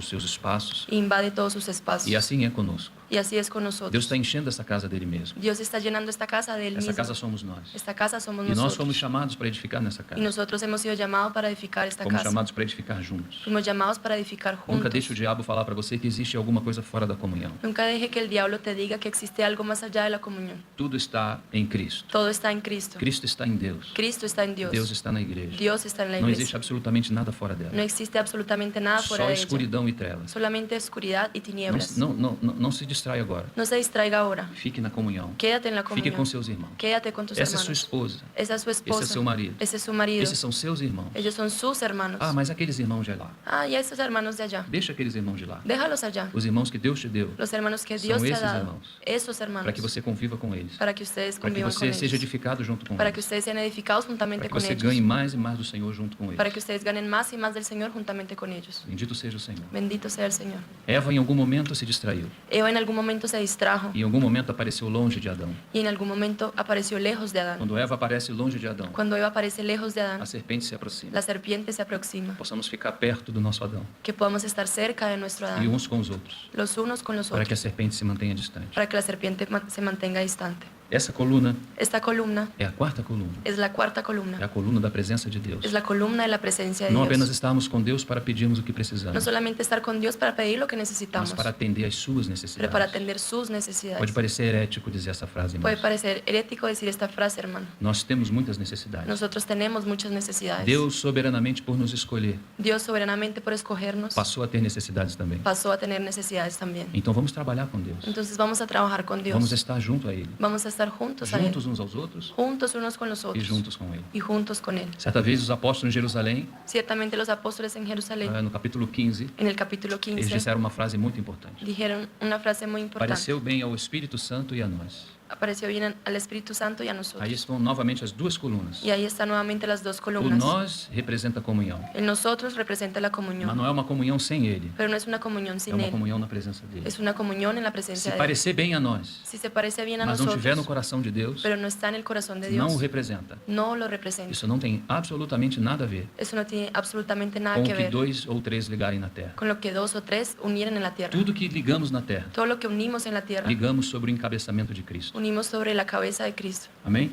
seus espaços. e invade todos sus E espacios. assim é conosco. Y así es con Deus nosotros. está enchendo essa casa dele mesmo. Dios está llenando esta casa de Él Essa mismo. casa somos nós. Esta casa somos E nós nosotros. fomos chamados para edificar nessa Y casa. nosotros hemos sido llamados para edificar esta Fomos casa. chamados para edificar juntos. Fuimos llamados para edificar Nunca deixe o juntos. diabo falar para você que existe alguma coisa fora da comunhão. Nunca deje que el diablo te diga que existe algo más allá de la comunión. Tudo está em Cristo. Todo está en Cristo. Cristo está em Deus. Cristo está en Dios. Deus está na igreja. Dios está en la Não iglesia. existe absolutamente nada fora No dela. existe absolutamente nada fuera Só de ella. escuridão e trevas. Solamente oscuridad y tinieblas. Não se distrai agora. No se distraiga ahora. Fique na comunhão. Quédate en la Fique comunión. com seus irmãos. Quédate con tus Essa é sua hermanos. esposa. Esa es su esposa. Esse é seu marido. Ese es su marido. Esses são seus irmãos. Ellos son sus hermanos. Ah, mas aqueles irmãos de lá. Ah, y esos hermanos de allá. Deixa aqueles irmãos de lá. Déjalos allá. Os irmãos que Deus te deu. Los hermanos que São Dios te ha esses dado. irmãos. Esos hermanos. Para que você conviva com eles. Para que ustedes Para que convivan con você seja ellos. edificado junto com Para que eles. ustedes sean edificados juntamente Para que con você ellos. ganhe mais e mais do Senhor junto com Para eles. que ustedes ganen más y más del Señor juntamente con ellos. Bendito seja o Senhor. Bendito sea el Señor. Eva em algum momento se distraiu. Eva en algún momento se distrajo E em algum momento apareceu longe de Adão. y en algún momento apareció lejos de Adán. Quando Eva aparece longe de Adão, Cuando Eva aparece lejos de a Adán, serpente se aproxima. la serpiente se aproxima. Possamos ficar perto do nosso Adão Que podamos estar cerca de nuestro e Adán, uns com os outros, los unos con los para que a otros, serpente se mantenha distante. para que la serpiente se mantenga distante. Essa coluna Esta columna é a quarta coluna. es la cuarta É columna, a coluna da presença de Deus. es la columna de la presencia de Não apenas Dios. estarmos com Deus para pedirmos o que No precisamos, solamente estar con Dios para pedir lo que mas necesitamos, para atender às suas pero para necessidades. atender sus Pode necesidades. parecer herético dizer essa frase, Puede mas parecer herético decir esta frase, hermano. nós temos muitas necessidades. Nosotros tenemos muchas necesidades. Deus, soberanamente por nos escolher, Dios soberanamente por escogernos passou a ter necessidades também. pasó a tener necesidades también. Então vamos trabalhar com Deus. Entonces vamos a trabajar con Vamos Dios. estar junto a Ele. Vamos a estar juntos a Él, Juntos uns aos outros juntos unos con los e otros juntos com Ele. y juntos con Él. Certa vez os apóstolos em Jerusalém, Ciertamente los apóstoles en Jerusalén, no capítulo 15, en el capítulo eles 15, disseram uma frase muito importante. dijeron una frase muy importante. Pareceu bem ao Espírito Santo e a nós. Apareció bien al Espíritu Santo y a Aí nosotros. estão novamente as duas colunas. Y ahí están nuevamente las dos O columnas. nós representa a comunhão, El nosotros representa la mas comunión, não é uma comunhão sem Ele. pero no es una comunión É sin uma Él. comunhão na presença dele. Es una comunión en la Se presencia de Él. parecer bem a nós, Si se parece bien a mas não estiver no nosotros, coração de Deus, pero no está en el corazón de não o Dios, representa. no lo representa. Isso não tem absolutamente nada a ver Eso no tiene absolutamente nada com o que que ver 2 ou 3 ligarem na terra. con lo que dos o tres unieran en la tierra. Tudo que ligamos na terra, Todo lo que unimos en la tierra, ligamos sobre o encabeçamento de Cristo. unimos sobre la cabeza de Cristo. Amém?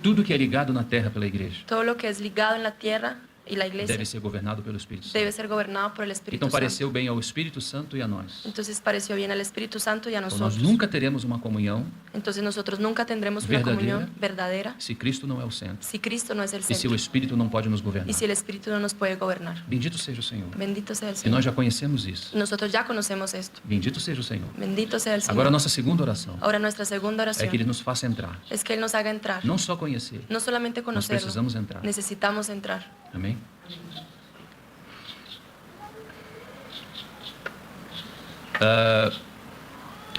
Tudo que é ligado na terra pela igreja Todo lo que es ligado en la tierra y la iglesia deve ser governado pelo Espírito Santo. debe ser gobernado por el Espíritu Então Santo. pareceu bem ao Espírito Santo e a nós. Entonces pareció bien al Espíritu Santo y a Então, nós nosotros. nunca teremos uma comunhão Entonces nosotros nunca tendremos una Verdadera. comunión verdadera se Cristo não é o centro si Cristo no es el e se o centro Espírito não pode nos y governar. si el Espíritu no nos puede gobernar. Bendito seja o Senhor. Bendito sea el E Señor. nós já conhecemos isso. Nosotros ya conocemos esto. Bendito seja o Senhor. Bendito sea el Agora a Señor. nossa segunda oração Ahora nuestra segunda é que Ele oración nos faça entrar. es que Él nos haga entrar. Não só conhecer, No solamente nós conocerlo, precisamos entrar. necesitamos entrar. Amém?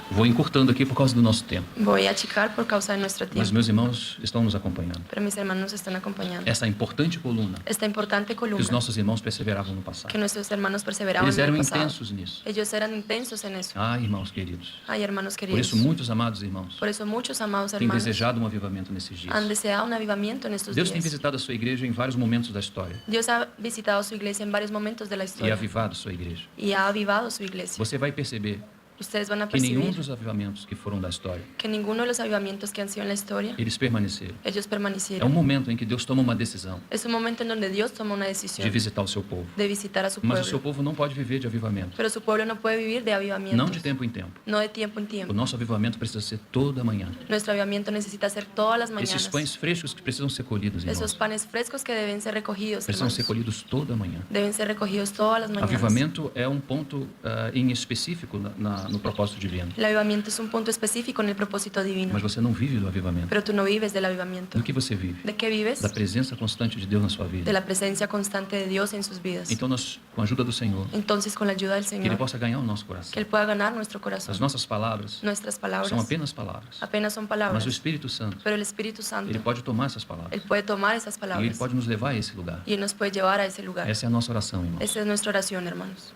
Vou encurtando aqui por causa do nosso tempo. Voy a achicar por causa de nuestro Mas tiempo, meus irmãos estão nos acompanhando. pero mis hermanos nos están acompañando. Essa importante coluna Esta importante que os columna nossos irmãos perseveravam no passado. que nuestros hermanos perseveraban Eles en eram el pasado. intensos nisso. Ellos eran intensos en eso. Ah, irmãos queridos. Ay, hermanos Por queridos. isso, muitos amados irmãos Por eso muchos amados têm hermanos desejado um avivamento nesses dias. han deseado un avivamiento en estos Deus tem días. visitado a sua igreja em vários momentos da história Dios ha visitado su iglesia en varios momentos de la e historia avivado sua igreja. y ha avivado su iglesia. Você vai perceber Ustedes van a que nenhum percibir dos avivamentos que foram da história, que ninguno de los avivamientos que han sido en la historia, eles permaneceram. ellos É um permanecieron. momento em que Deus toma uma decisão Es un momento en donde Dios toma una de decisión visitar o seu povo. de visitar a su Mas o seu pueblo. povo não pode viver de avivamento. Pero su pueblo no puede vivir de Não avivamientos, de tempo em tempo. no de tiempo en O tiempo. nosso avivamento precisa ser toda manhã. Nuestro avivamiento necesita ser todas las Esses mañanas. pães frescos que precisam ser colhidos, Esos irmãos, panes frescos que deben ser recogidos, precisam ser hermanos, colhidos toda manhã. deben ser recogidos todas las mañanas. Avivamento é um ponto em específico no propósito divino. El avivamiento es un punto específico en el propósito divino, Mas você não vive do avivamento. pero tú no vives del avivamiento. Do que você vive? ¿De qué vives? Da presença constante de Deus na sua De vida. la presencia constante de Dios en sus vidas. Então, nós, com a ajuda do Senhor, Entonces, con la ayuda del que Ele Señor, possa ganhar o nosso que coração. Él pueda ganar nuestro As corazón. nossas palavras Nuestras palabras são apenas palavras. apenas son Mas palabras, o Espírito Santo, pero el Espíritu Santo, Ele pode tomar essas palavras. Él puede tomar esas E Ele palabras pode nos levar a esse lugar. y Él nos puede llevar a ese lugar. Essa é a nossa oração, irmão. Esa es nuestra oración, hermanos.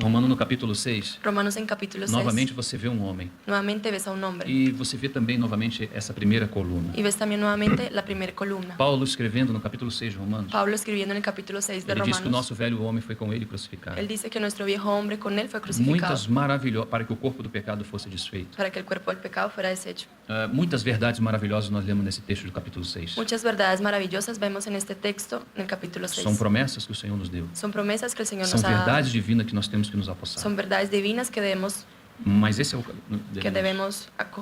Romano no capítulo 6, Romanos en capítulo 6. novamente você vê um homem. Nuevamente ves a un hombre. E você vê também novamente essa primeira coluna. Y ves también nuevamente la primera columna. Paulo escrevendo no capítulo 6 de Romanos, Pablo escribiendo en el capítulo 6 de ele diz que o Romanos, nosso velho homem foi com ele crucificado. él dice que nuestro viejo hombre con él fue crucificado Muitas maravilhosas para que o corpo do pecado fosse desfeito. para que el cuerpo del pecado fuera deshecho. Muitas verdades maravilhosas nós lemos nesse texto do capítulo 6. Muchas verdades maravillosas vemos en este texto, en el capítulo 6. São promessas que o Senhor nos deu. Son promesas que el Señor São nos ha dado. verdades divinas que nós temos que nos apossar. Son verdades divinas que debemos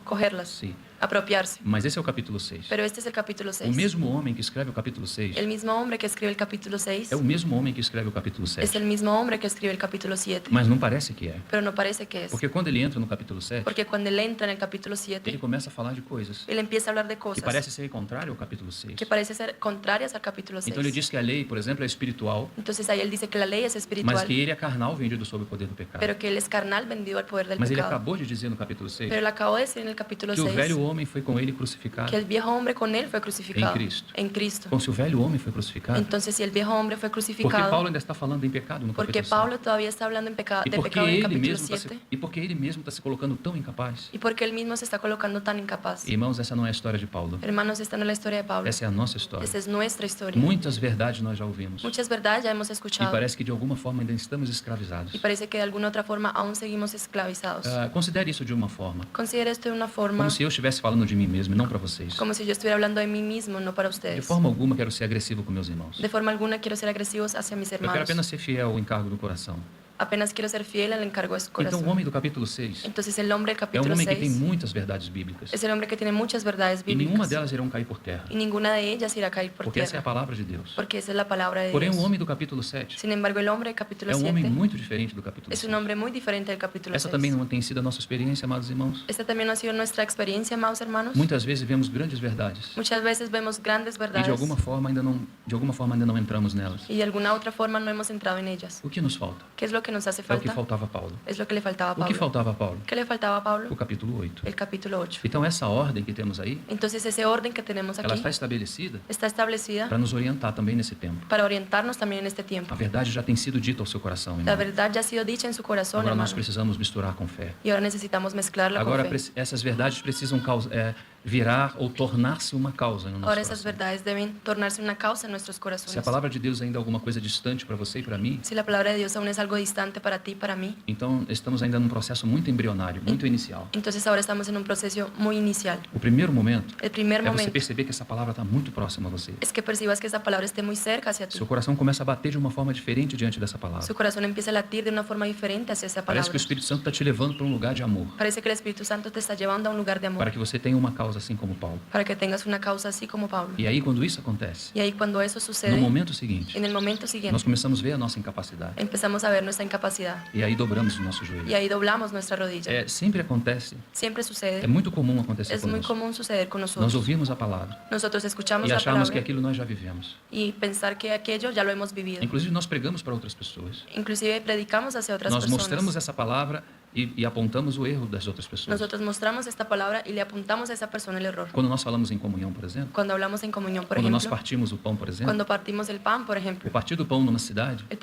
cogerlas, Sim. apropiarse. Mas esse é o capítulo 6. Pero este es el capítulo O 6. mesmo homem que escreve o capítulo 6 El mismo hombre que escribe el capítulo 6 é o mesmo homem que escreve o capítulo es 7. el mismo hombre que escribe el capítulo 7. Mas não parece que é. Pero no parece que es. Porque quando ele entra no capítulo 7, Porque cuando él entra en el capítulo ele 7, começa a falar de coisas él empieza a hablar de que cosas parece ser contrário ao capítulo 6. que parecen ser contrarias al capítulo 6. Então ele diz que a lei, por exemplo, é espiritual, Entonces ahí él dice que la ley es mas espiritual, que ele é carnal vendido sob o poder do pecado. pero que él es carnal vendido al poder del Mas ele pecado. acabou de dizer no capítulo 6 Pero él acabó de decir en el capítulo que o 6 velho homem foi com ele crucificado. que el viejo hombre con él fue crucificado En Cristo. Cristo. Então, se o velho homem foi crucificado, Entonces, si el viejo hombre fue porque crucificado, Paulo ainda está falando em pecado no porque capítulo 7? Pablo todavía está hablando de pecado en el capítulo 7, E porque ele mesmo está se colocando tão incapaz. y porque él mismo se está colocando tan incapaz. Irmãos, essa não é a história de Paulo. Hermanos, esta no es la historia de Pablo. Essa é a nossa história. Esta es nuestra historia. Muitas verdades nós já ouvimos. Muchas verdades ya hemos E escuchado parece que de alguma forma ainda estamos escravizados. y parece que de alguna otra forma aún seguimos esclavizados. Considere isso de uma forma. Considera esto de una forma Como se eu estivesse falando de mim mesmo e não para vocês. como si yo estuviera hablando de mí mismo, no para De ustedes. forma alguma quero ser agressivo com meus irmãos. De forma alguna quiero ser agresivos hacia mis Eu quero hermanos. apenas ser fiel ao encargo do coração. Apenas quiero ser fiel al encargo de su Então, corazón. o homem do capítulo 6 Entonces el hombre del é um capítulo homem que tem 6 muitas verdades bíblicas. es el hombre que tiene muchas verdades E nenhuma bíblicas delas irão cair por terra. y ninguna de ellas irá a caer por Porque essa é a tierra, palavra de Deus. porque esa es la palabra de Porém, o Dios. homem do capítulo 7 Sin embargo, el hombre del capítulo é um homem 7 muito diferente do capítulo es 6. un hombre muy diferente del capítulo Essa 6. também não tem sido a nossa experiência, amados irmãos. Esta también no ha sido nuestra experiencia, amados hermanos. Muitas vezes vemos grandes verdades Muchas veces vemos grandes e verdades de alguma forma ainda não entramos nelas. y de alguna otra forma no hemos entrado en ellas. O que nos falta? ¿Qué es lo que nos hace É o que falta? faltava a Paulo. Es lo que le faltaba a O que Pablo. faltava a Paulo? ¿Qué le faltaba a Pablo? O capítulo 8. El capítulo 8. Então, essa ordem que temos aí, Entonces ese orden que tenemos ela aquí está estabelecida está establecida para nos orientar também nesse tempo. para orientarnos también en este tiempo. A verdade já tem sido dita ao seu coração, La irmão. verdad ya ha sido dicha en su corazón, Agora nós hermano. precisamos misturar com fé. Y ahora necesitamos mezclarla Agora con fe. essas verdades precisam virar ou tornar-se uma causa no nosso Ahora esas coração. verdades deben tornarse una causa en nuestros Se a corazones. palavra de Deus ainda é alguma coisa distante para você e para mim, Si la palabra de Dios aún es algo distante para ti y para mí, então estamos ainda num processo muito embrionário, muito inicial. entonces ahora estamos en un proceso muy inicial. O primeiro momento El primer é você momento perceber que essa palavra está muito próxima a você. es que percibas que esa palabra esté muy cerca hacia ti. Seu coração começa a bater de uma forma diferente diante dessa palavra. Su corazón empieza a latir de una forma diferente hacia esa Parece palabra. que o Espírito Santo está te levando para um lugar de amor, Parece que el Espíritu Santo te está llevando a un lugar de amor, para que você tenha uma causa assim como Paulo. para que tengas una causa así como Pablo. E aí, quando isso acontece, Y ahí cuando eso no sucede, momento seguinte, en el momento nós siguiente, começamos a ver a nossa incapacidade. empezamos a ver nuestra incapacidad E aí dobramos o nosso y joelho. ahí doblamos nuestra rodilla. Sempre acontece, Siempre é sucede, muito comum acontecer es muy conosco. común suceder con Nós nosotros. ouvimos a palavra Nosotros escuchamos e la achamos que palabra aquilo nós já vivemos. y pensar que aquello ya lo hemos vivido. Inclusive, nós pregamos para outras pessoas. Inclusive predicamos hacia otras Nós mostramos personas. essa palavra e apontamos o erro das outras pessoas. Nosotros mostramos esta palabra y le apuntamos a esa persona el error. Quando nós falamos em comunhão, por exemplo, Cuando hablamos en comunión, por quando nós ejemplo, partimos o pão, por exemplo, cuando partimos el pan, por o ejemplo, partir do pão numa cidade, el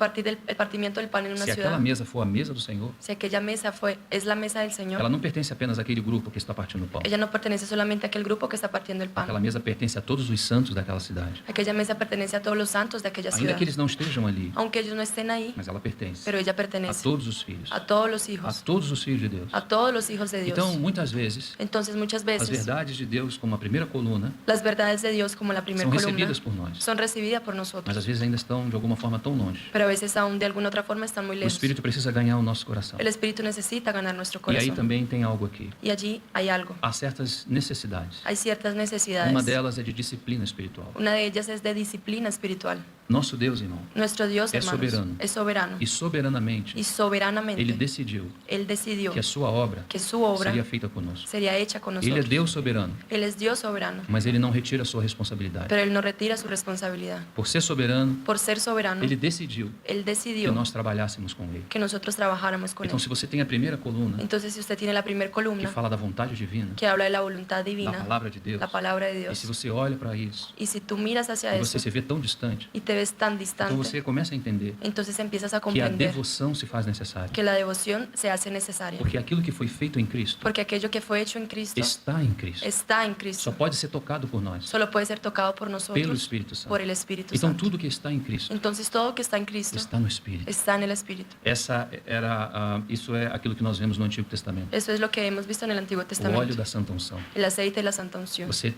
partimiento del pan en una se aquela ciudad, mesa for a mesa do Senhor, si aquella mesa es la mesa del Señor, ela não pertence apenas àquele grupo que está partindo o pão. ella no pertenece solamente a aquel grupo que está partiendo el Aquela pan. mesa pertence a todos os santos daquela cidade. Aquella mesa pertenece a todos los santos de aquella Ainda ciudad. que eles não estejam ali, Aunque ellos no estén ahí, mas ela pertence pero ella a pertenece todos os filhos, a todos los a hijos, todos os filhos de Deus. a todos los hijos de Dios. Então, muitas vezes, Entonces, muchas as veces, verdades de Deus como a primeira coluna las verdades de Dios como la primera são columna recebidas por nós, son recibidas por mas nosotros, às vezes ainda estão de alguma forma tão longe. pero a veces aún de alguna otra forma están muy O lejos. Espírito precisa ganhar o nosso coração. El Espíritu necesita ganar nuestro E aí corazón. também tem algo aqui. Y allí hay algo. Há certas necessidades. Hay ciertas Uma necesidades. delas é de disciplina espiritual. Una de ellas es de disciplina espiritual. Nosso Deus, irmão, Nuestro Dios, É hermanos, soberano. es soberano. e soberanamente, Y soberanamente, Ele decidiu Él decidió que a sua obra que su obra seria feita conosco. sería hecha con Ele é nosotros. Deus soberano, Él es Dios soberano, mas Ele não retira a sua responsabilidade. pero Él no retira su responsabilidad. Por ser soberano, Por ser soberano, Ele decidiu Él que decidió nós trabalhássemos com Ele. que nosotros trabajáramos con Então, Él. se você tem a primeira coluna, Entonces, si usted tiene la primera que columna fala da vontade divina, que habla de la voluntad da divina, palavra de Deus, la palabra de e se Dios, você olha para isso, y si tú miras hacia e você eso se vê tão distante, y te ves tan então distante, você começa a entender entonces empiezas a que a comprender devoção se faz necessária. que la devoción se hace necesaria. Porque aquilo que foi feito em Cristo Porque aquello que fue hecho en Cristo está em Cristo. está en Só Cristo. pode ser tocado por nós, Solo puede ser tocado por pelo nosotros, Espírito Santo. por el Espíritu Então, Santo. tudo que está em Cristo Entonces todo que está en Cristo está no Espírito. está en el Espíritu. Isso é aquilo que nós vemos no Antigo Testamento. Eso es lo que hemos visto en el Antiguo O óleo Testamento. da Santa Unção. El aceite y la Santa Unción. Você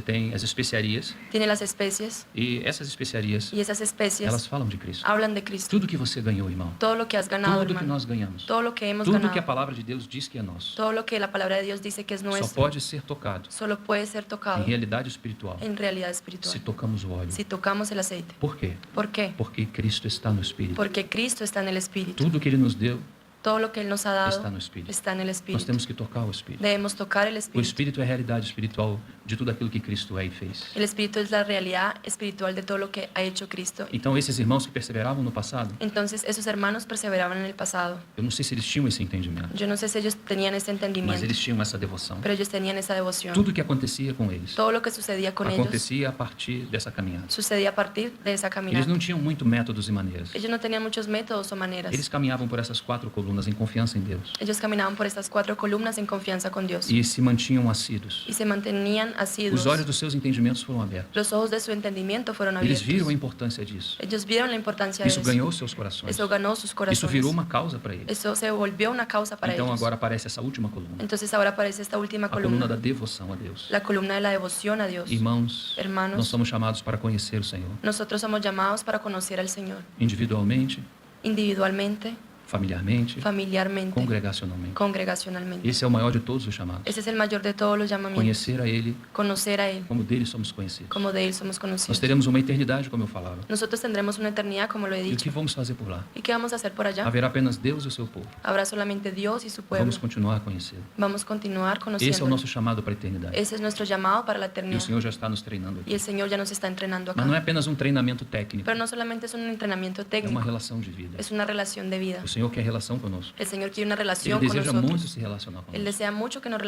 tem as especiarias, Tiene las especies e essas especiarias, y esas elas especies falam de Cristo. hablan de Cristo. Tudo que você ganhou, irmão, Todo lo que has ganado, tudo que hermano. nós ganhamos, Todo lo que hemos tudo que a ganado. palavra de Deus diz que é nosso, Todo lo que la palabra de Dios dice que es só nuestro. pode ser tocado Solo puede ser em tocado realidade espiritual en realidad se espiritual. tocamos o óleo. Si tocamos el aceite. Por quê? ¿Por qué? Porque Cristo está no Espírito. Porque Cristo está en el Espíritu. Tudo que Ele nos deu Todo lo que Él nos ha dado está no Espírito. está en el Nós Espíritu. temos que tocar o Espírito. Debemos tocar el O Espíritu. Espírito é a realidade espiritual de tudo aquilo que Cristo é e fez. El Espíritu es la realidad espiritual de todo lo que ha hecho Cristo. Então, esses irmãos que perseveravam no passado, Entonces esos hermanos perseveraban en el pasado. eu não sei se eles tinham esse entendimento, Yo no sé si ellos tenían ese mas entendimiento, eles tinham essa devoção. pero ellos tenían esa devoción. Tudo que acontecia com eles Todo lo que sucedía con ellos acontecia a partir dessa caminhada. sucedía a partir de esa Eles caminata. não tinham muito métodos e maneiras. Ellos no tenían muchos métodos o maneras. Eles caminhavam por essas 4 colunas em confiança em Deus Ellos caminaban por estas 4 columnas en confianza con Dios e se mantinham assíduos. y se mantenían Os asiduos. olhos dos seus entendimentos foram abertos. Los ojos de su entendimiento fueron Eles abiertos. viram a importância disso. Ellos vieron la importancia de Isso eso. ganhou seus corações. Eso ganó sus Isso corazones. virou uma causa para eles. Eso se volvió una causa para Então ellos. agora aparece essa última coluna, Entonces ahora aparece esta última a coluna da columna, devoção a Deus. la columna de la devoción a Dios. Irmãos, Hermanos, nós somos chamados para conhecer o Senhor nosotros somos llamados para conocer al Señor individualmente, individualmente, familiarmente, familiarmente, congregacionalmente. congregacionalmente. Esse é o maior de todos os chamados. Ese es el mayor de todos los llamamientos. Conhecer a Ele Conocer a Él, como dele somos conhecidos. como de Él somos Nós conocidos. teremos uma eternidade, como eu falava. Nosotros tendremos una eternidad, como lo he E o dicho. que vamos fazer por lá? ¿Y qué vamos a hacer por allá? Haverá apenas Deus e o seu povo. Habrá solamente Dios y su pueblo. Vamos continuar a conhecê-lo. Vamos a continuar Esse é o conociendo. nosso chamado para a eternidade. Ese es nuestro llamado para la E o eternidad. Senhor já está nos treinando Y aqui. el Señor ya nos está entrenando Mas não é acá. apenas um treinamento técnico, Pero no solamente es un entrenamiento é uma técnico, relação de vida. es una relación de vida. O Senhor quer relação conosco. El Señor quiere una Ele relación con deseja muito nosotros. se relacionar Él conosco. desea mucho que nos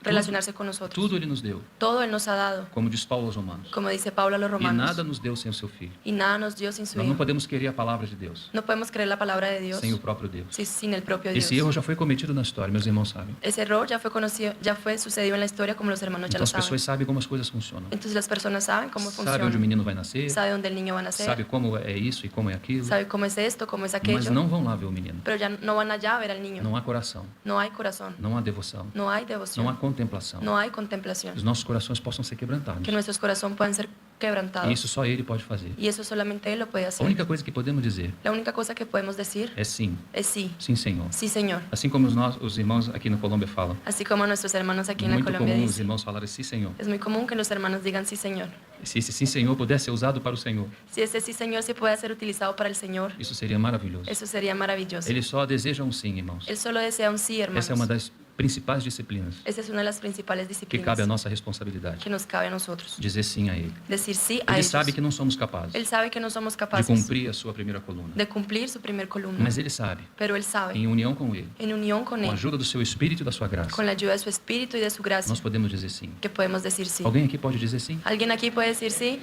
relacionarse con nosotros. Tudo Ele nos deu, Todo Él nos ha dado, como diz Paulo aos Romanos. como dice Pablo a los E romanos. nada nos deu sem o seu Filho. Y nada nos dio sin su Nós não Hijo. podemos querer a palavra de Deus No podemos creer la palabra de Dios sem o próprio Deus. sin el propio Dios. Esse erro já foi cometido na história, meus irmãos sabem. Ese error ya fue conocido, ya fue sucedido en la historia, como los hermanos ya Então lo as saben. pessoas sabem como as coisas funcionam. Entonces las personas saben cómo Sabe onde o funciona, menino vai nascer, sabe dónde el niño va a nacer, sabe como é isso e como é aquilo, sabe cómo es esto, cómo es mas aquello, não vão lá ver o menino. pero ya no van allá a ver al niño. Não há coração, No hay corazón, não há devoção, no hay não há devoción, contemplação. no hay contemplación. Os nossos corações possam ser quebrantados. Que nuestros corazones puedan ser E quebrantados. isso só Ele pode fazer. Y eso solamente Él lo puede A hacer. única coisa que podemos dizer La única cosa que podemos decir é sim, es sí, sim, Senhor. sí, Señor. Assim como os irmãos aqui na Colômbia falam. Así como nuestros hermanos aquí en la Muito Colombia comum os dicen. irmãos falarem sim, Senhor. Es muy común que los hermanos digan sí, Señor. Se esse sim, Senhor pudesse ser usado para o Senhor, Si ese sí, Señor, se puede ser utilizado para el Señor, isso seria maravilhoso. eso sería maravilloso. Ele só deseja um sim, irmãos. Él solo desea un sí, hermanos. Essa é uma das principais disciplinas Esa es una de las principales que disciplinas cabe à nossa responsabilidade. que nos cabe a nosotros. Dizer sim a Ele. Decir sí a Ele ellos. sabe que não somos capazes Él sabe que no somos de capaces cumprir a sua primeira coluna, de cumplir su primer columna, mas Ele sabe, pero Él sabe, em união com Ele, en unión con com a Él, ajuda do seu Espírito e da sua graça, con la ayuda de su Espíritu y de su gracia, nós podemos dizer sim. que podemos decir sí. Alguém aqui pode dizer sim? ¿Alguien aquí puede decir sí?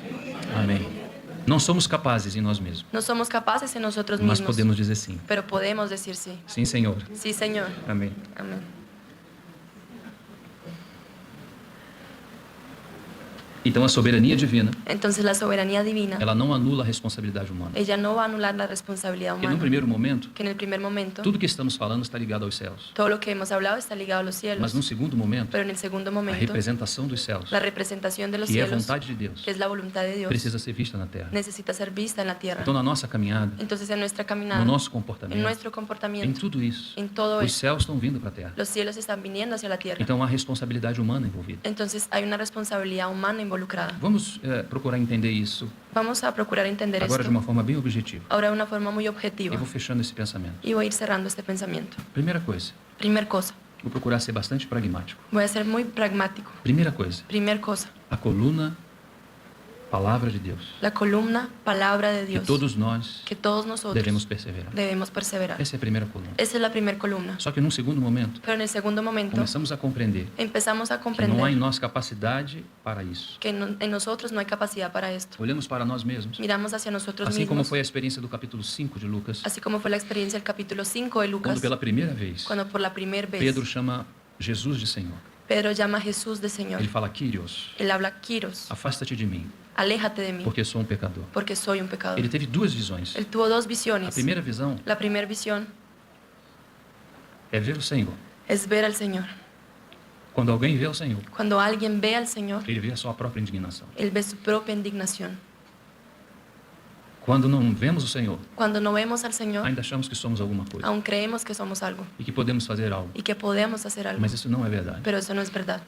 Amém. Não somos capazes em nós mesmos, No somos capaces en nosotros mas mismos, podemos dizer sim. pero podemos decir sí. Sim, Senhor. Sí, Señor. Amém. Amén. Então a soberania divina, Entonces la soberanía divina, ela não anula a responsabilidade humana. ella no va a anular la responsabilidad Porque no humana, primeiro momento, que en el primer momento tudo que estamos falando está ligado aos céus. todo lo que hemos hablado está ligado a los Mas cielos, no segundo momento, pero en el segundo a momento representação dos céus, la representación de los que é a cielos, vontade de Deus, que es la voluntad de Dios, precisa ser vista na terra. necesita ser vista en la tierra. Então na nossa caminhada, Entonces en nuestra no caminada, nosso en comportamento, nuestro em comportamiento, tudo isso, en todo os eso, céus estão vindo para a terra. los cielos están viniendo hacia la tierra. Então há responsabilidade humana envolvida. Entonces hay una responsabilidad humana involucrada. Vamos procurar entender isso Vamos a procurar entender agora esto de uma forma bem objetiva. ahora de una forma muy E objetiva. vou fechando esse pensamento. Y voy a ir cerrando este pensamiento. Primeira coisa, Primer cosa, vou procurar ser bastante pragmático. voy a ser muy pragmático. Primeira coisa, Primer cosa, a coluna Palavra de Deus, la columna, palabra de que Dios, todos nós que todos nosotros devemos perseverar. debemos perseverar. Essa é a primeira coluna. Esa es la primera columna. Só que num segundo momento, Pero en el segundo momento começamos a compreender empezamos a que não há em comprender nós capacidade para isso. que en nosotros no hay capacidad para esto. Olhamos para nós mesmos, Miramos hacia nosotros assim como mismos, foi a experiência do capítulo 5 de Lucas, así como fue la experiencia del capítulo 5 de Lucas, quando pela primeira vez cuando por la primera vez Pedro chama Jesus de Senhor. Pedro llama a Jesús de Señor. Ele fala, Kyrios, Él habla, Quiros, afasta-te de mim, aléjate de mí, porque sou um pecador. porque soy un pecador. Ele teve duas visões. Él tuvo dos A visiones. primeira visão La primera visión é ver o Senhor. es ver al Señor. Quando alguém vê o Senhor, Cuando alguien ve al Señor, ele vê a sua própria indignação. él ve su propia indignación. Quando não vemos o Senhor, Cuando no vemos al Señor, ainda achamos que somos alguma coisa aún creemos que somos algo e que podemos fazer algo. y que podemos hacer algo. Mas isso não é verdade. Pero eso no es verdad.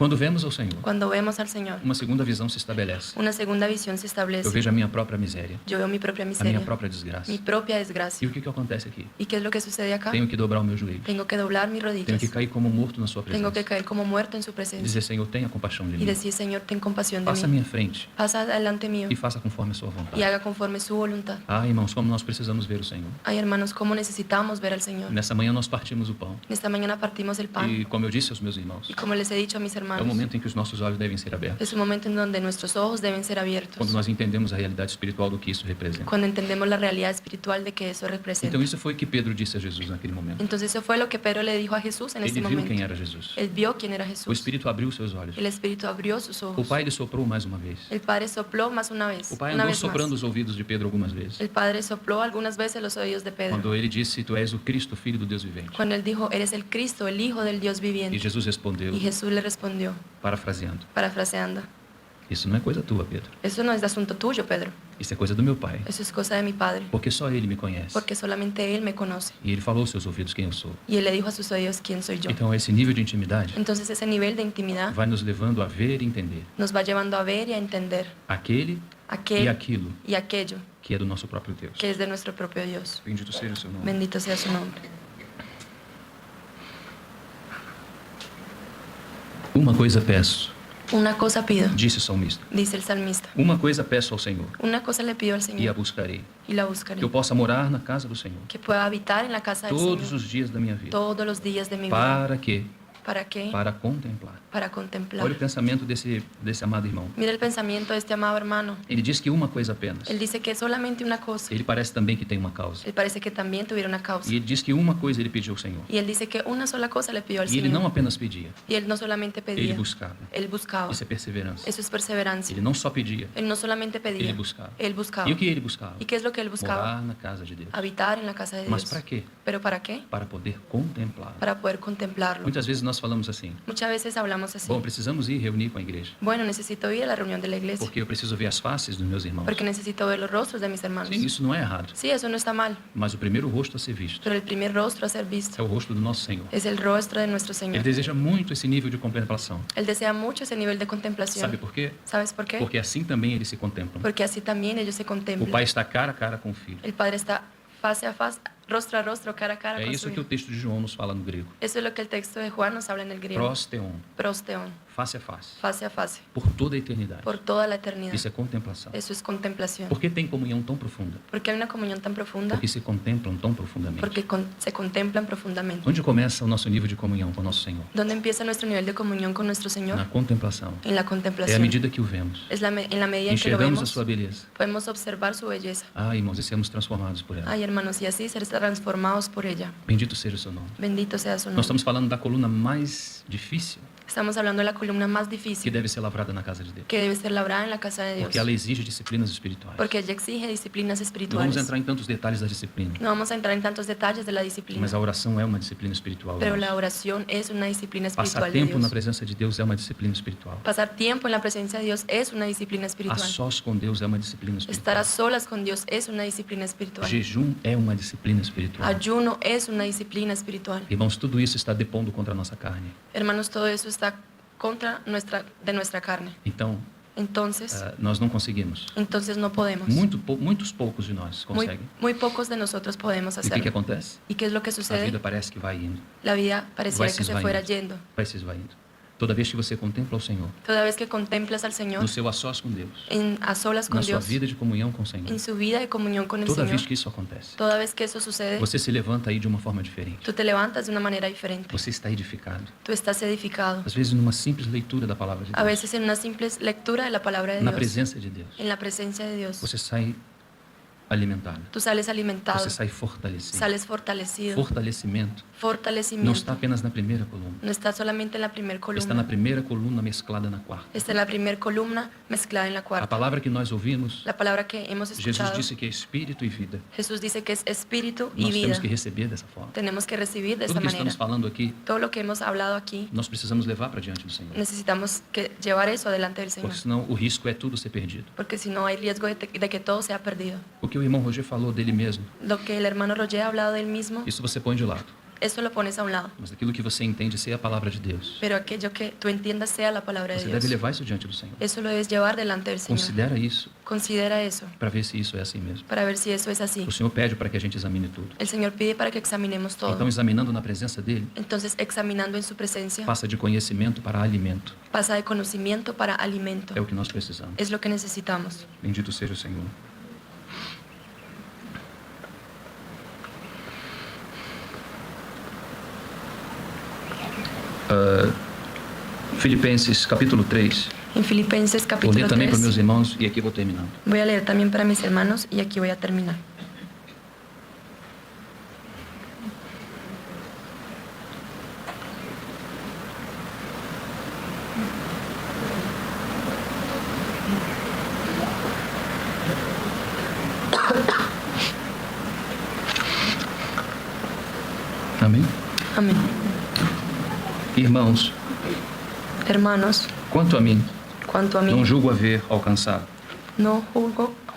Quando vemos ao Senhor, Cuando vemos al Señor, uma segunda visão se estabelece. una segunda visión se Eu establece. vejo a minha própria miséria, Yo veo mi propia a minha miseria, própria desgraça. mi propia E desgracia. o que acontece aqui? ¿Y qué es lo que sucede acá? Tenho que dobrar o meu joelho. Tengo que doblar mis Tenho rodillas. que cair como morto na sua Tengo que presença. caer como muerto en su E presencia. dizer, Senhor, tenha compaixão de Y mí. decir, Señor, ten compasión de Passa à mí. minha frente Pasa delante mío e faça conforme a sua y vontade. haga conforme su voluntad. Ah, irmãos, como nós precisamos ver o Senhor. Ay, hermanos, cómo necesitamos ver al Señor. Nessa manhã nós partimos o pão. Esta mañana partimos el pan. E como eu disse aos meus irmãos, Y como les he dicho a mis é o hermanos, momento em que os nossos olhos devem ser abertos. es un momento en donde nuestros ojos deben ser Quando abiertos. nós entendemos a realidade espiritual do que isso representa. Cuando entendemos la realidad espiritual de que eso representa. Então isso foi o que Pedro disse a Jesus naquele momento. Entonces eso fue lo que Pedro le dijo a Jesús en este Ele viu quem momento. era Jesus. Él vio quién era O Jesús. Espírito abriu seus olhos. El Espíritu abrió sus O ojos. Pai lhe soprou mais uma vez. El Padre sopló más una vez. O Pai Una andou vez soprando más. os ouvidos de Pedro algumas vezes. El Padre sopló algunas veces los oídos de Pedro. Quando ele disse, tu és o Cristo, Filho do Deus vivente. Cuando él dijo, eres el Cristo, el Hijo del Dios E viviente. Jesus respondeu, Y Jesús le respondió, parafraseando, parafraseando, isso não é coisa tua, Pedro. eso no es de asunto tuyo, Pedro. Isso é coisa do meu Pai. Eso es cosa de mi Padre. Porque só Ele me conhece. Porque solamente Él me conoce. E Ele falou aos seus ouvidos quem eu sou. Y Él le dijo a sus oídos quién soy yo. Então esse nível de intimidade Entonces ese nivel de intimidad vai nos levando a ver e entender nos va llevando a ver y a entender aquele e aquel aquilo y aquello que é do nosso próprio Deus. que es de nuestro propio Dios. Bendito seja o seu nome. Bendito sea su nombre. Uma coisa peço, Una cosa pido, disse o salmista. dice el salmista. Uma coisa peço ao Senhor Una cosa le pido al e a Señor buscarei. y la buscaré. Que eu possa morar na casa do Senhor Que pueda habitar en la casa del todos Señor os dias da minha vida. todos los días de mi vida. Para quê? ¿Para qué? Para contemplar. Para contemplar. Olha o pensamento desse amado irmão. Mira el pensamiento de este amado hermano. Ele diz que uma coisa apenas. Él dice que es solamente una cosa. Ele parece também que tem uma causa. Él parece que también tuviera una causa. E ele diz que uma coisa ele pediu ao Senhor. Y él dice que una sola cosa le pidió al E ele não Señor. apenas pedia, Y él no solamente ele pedía, buscaba. él buscaba. Isso é perseverança. Eso es perseverancia. Ele não só pedia, Él no solamente pedía, ele buscava. él buscaba. E o que ele buscava? ¿Y qué es lo que él buscaba? Morar na casa de Deus. Habitar en la casa de Mas Dios. para quê? ¿Pero para qué? Para poder contemplar. Para poder contemplarlo. Muitas vezes nós falamos assim: Muchas veces hablamos así. bom, precisamos ir reunir com a igreja, Bueno, necesito ir a la reunión de la iglesia porque eu preciso ver as faces dos meus irmãos. porque necesito ver los rostros de mis hermanos. Sim, isso não é errado. Sí, eso no está mal, Mas o primeiro rosto a ser visto pero el primer rostro a ser visto é o rosto do nosso Senhor. es el rostro de nuestro Ele Señor. deseja muito esse nível de contemplação. Él desea mucho ese nivel de Sabe contemplación. por quê? ¿Sabes por qué? Porque assim também eles se contemplam. Porque así también ellos se O contemplan. pai está cara a cara com o filho. El Padre está face a face, rostro a rostro, cara a cara É con isso su que o Hijo. texto de João nos fala no grego. Eso es lo que el texto de Juan nos habla en el griego. Prosteon, Prosteon, face a face, face a face, por toda a eternidade. por toda la eternidad. Isso é contemplação. Eso es contemplación. Por que tem comunhão tão profunda? Porque hay una comunión tan profunda, Porque se contemplam tão profundamente. porque se contemplan profundamente. Onde começa o nosso nível de comunhão com o nosso Senhor? ¿Dónde empieza nuestro nivel de comunión con nuestro Señor? Na contemplação. En la É à contemplación. medida que o vemos. Es en la medida en que lo Enxergamos a vemos, sua beleza. podemos observar su belleza. Ah, irmãos, e sermos transformados por ela. Ay, hermanos, y así ser transformados por ella. Bendito seja o seu nome. Bendito sea su Nós nombre. estamos falando da coluna mais difícil Estamos hablando de la columna más que difícil deve ser lavrada na casa de Deus. que debe ser labrada en la casa de Dios. Porque ela exige disciplinas espirituais. Porque ella exige disciplinas Não vamos espirituales. entrar em tantos detalhes da disciplina. No vamos a entrar en tantos detalles de la disciplina, Mas a oração é uma disciplina espiritual. pero irmãos. la oración es una disciplina Passar espiritual de tempo na Dios. presença de Deus é uma disciplina espiritual. Pasar tiempo en la presencia de Dios es una disciplina A espiritual. sós com Deus é uma disciplina Estar a espiritual. solas con Dios es una disciplina espiritual. Jejum é uma disciplina espiritual. Ayuno es una disciplina espiritual. Irmãos, tudo isso está depondo contra a nossa carne. Hermanos, todo eso está contra nuestra carne. Então, Entonces, nós não conseguimos. entonces no podemos. Muitos poucos de nós Muy, conseguem. muy pocos de nosotros podemos E o que hacerlo. acontece? ¿Y qué es lo que A vida sucede? parece que vai indo, La vida pareciera Vai se que se fuera esvaindo. yendo. vai se esvaindo. Toda vez que você contempla o Senhor, Toda vez que contemplas al Señor no seu a sós com Deus, a solas con na sua Dios, vida de comunhão com o Senhor, en su vida de comunión con el toda Señor, vez que isso acontece, toda vez que eso sucede, você se levanta aí de uma forma diferente. tú te levantas de una manera diferente. Você está edificado. Tú estás edificado. Às vezes, numa simples leitura da palavra de A Deus, veces en una simple lectura de la palabra de na Dios, presença de Deus, en la presencia de Dios, você sai alimentado, tú sales alimentado, você sai fortalecido. sales fortalecido. Fortalecimento não Fortalecimiento está apenas na primeira coluna, no está solamente en la primera está na columna, primeira coluna mesclada na quarta. está en la primera columna mezclada en la A cuarta. palavra que nós ouvimos, La palabra que hemos Jesus escuchado, disse que é espírito e vida. Jesús dice que es espíritu y Nós vida. temos que receber dessa forma. Tenemos que recibir de Tudo esta que manera. estamos falando aqui, Todo lo que hemos hablado aquí, nós precisamos levar para diante do Senhor. necesitamos llevar eso adelante del Señor. Porque senão o risco é tudo ser perdido. Porque si no hay riesgo de que todo sea perdido. O que o irmão Roger falou dele mesmo, Lo que el hermano Roger ha hablado de él mismo, isso você põe de lado. eso lo pones a un lado. Mas aquilo que você entende ser a palavra de Deus, Pero aquello que tú entiendas sea la palabra de você Dios. deve levar isso diante do Senhor. Eso lo debes llevar delante del Señor. Considera isso Considera eso para ver se isso é assim mesmo. para ver si eso es así. O Senhor pede para que a gente examine tudo. El Señor pide para que examinemos todo. Então, examinando na presença dele, Entonces, examinando en su presencia, passa de conhecimento para alimento. pasa de conocimiento para alimento. É o que nós precisamos. Es lo que necesitamos. Bendito seja o Senhor. Filipenses capítulo 3. En Filipenses Vou capítulo ler também para 3, meus irmãos e aqui vou terminando. voy a leer también para mis hermanos y aquí voy a terminar. Amém? Amén. Irmãos, Hermanos, quanto a mim, cuanto a mí, não julgo haver alcançado, no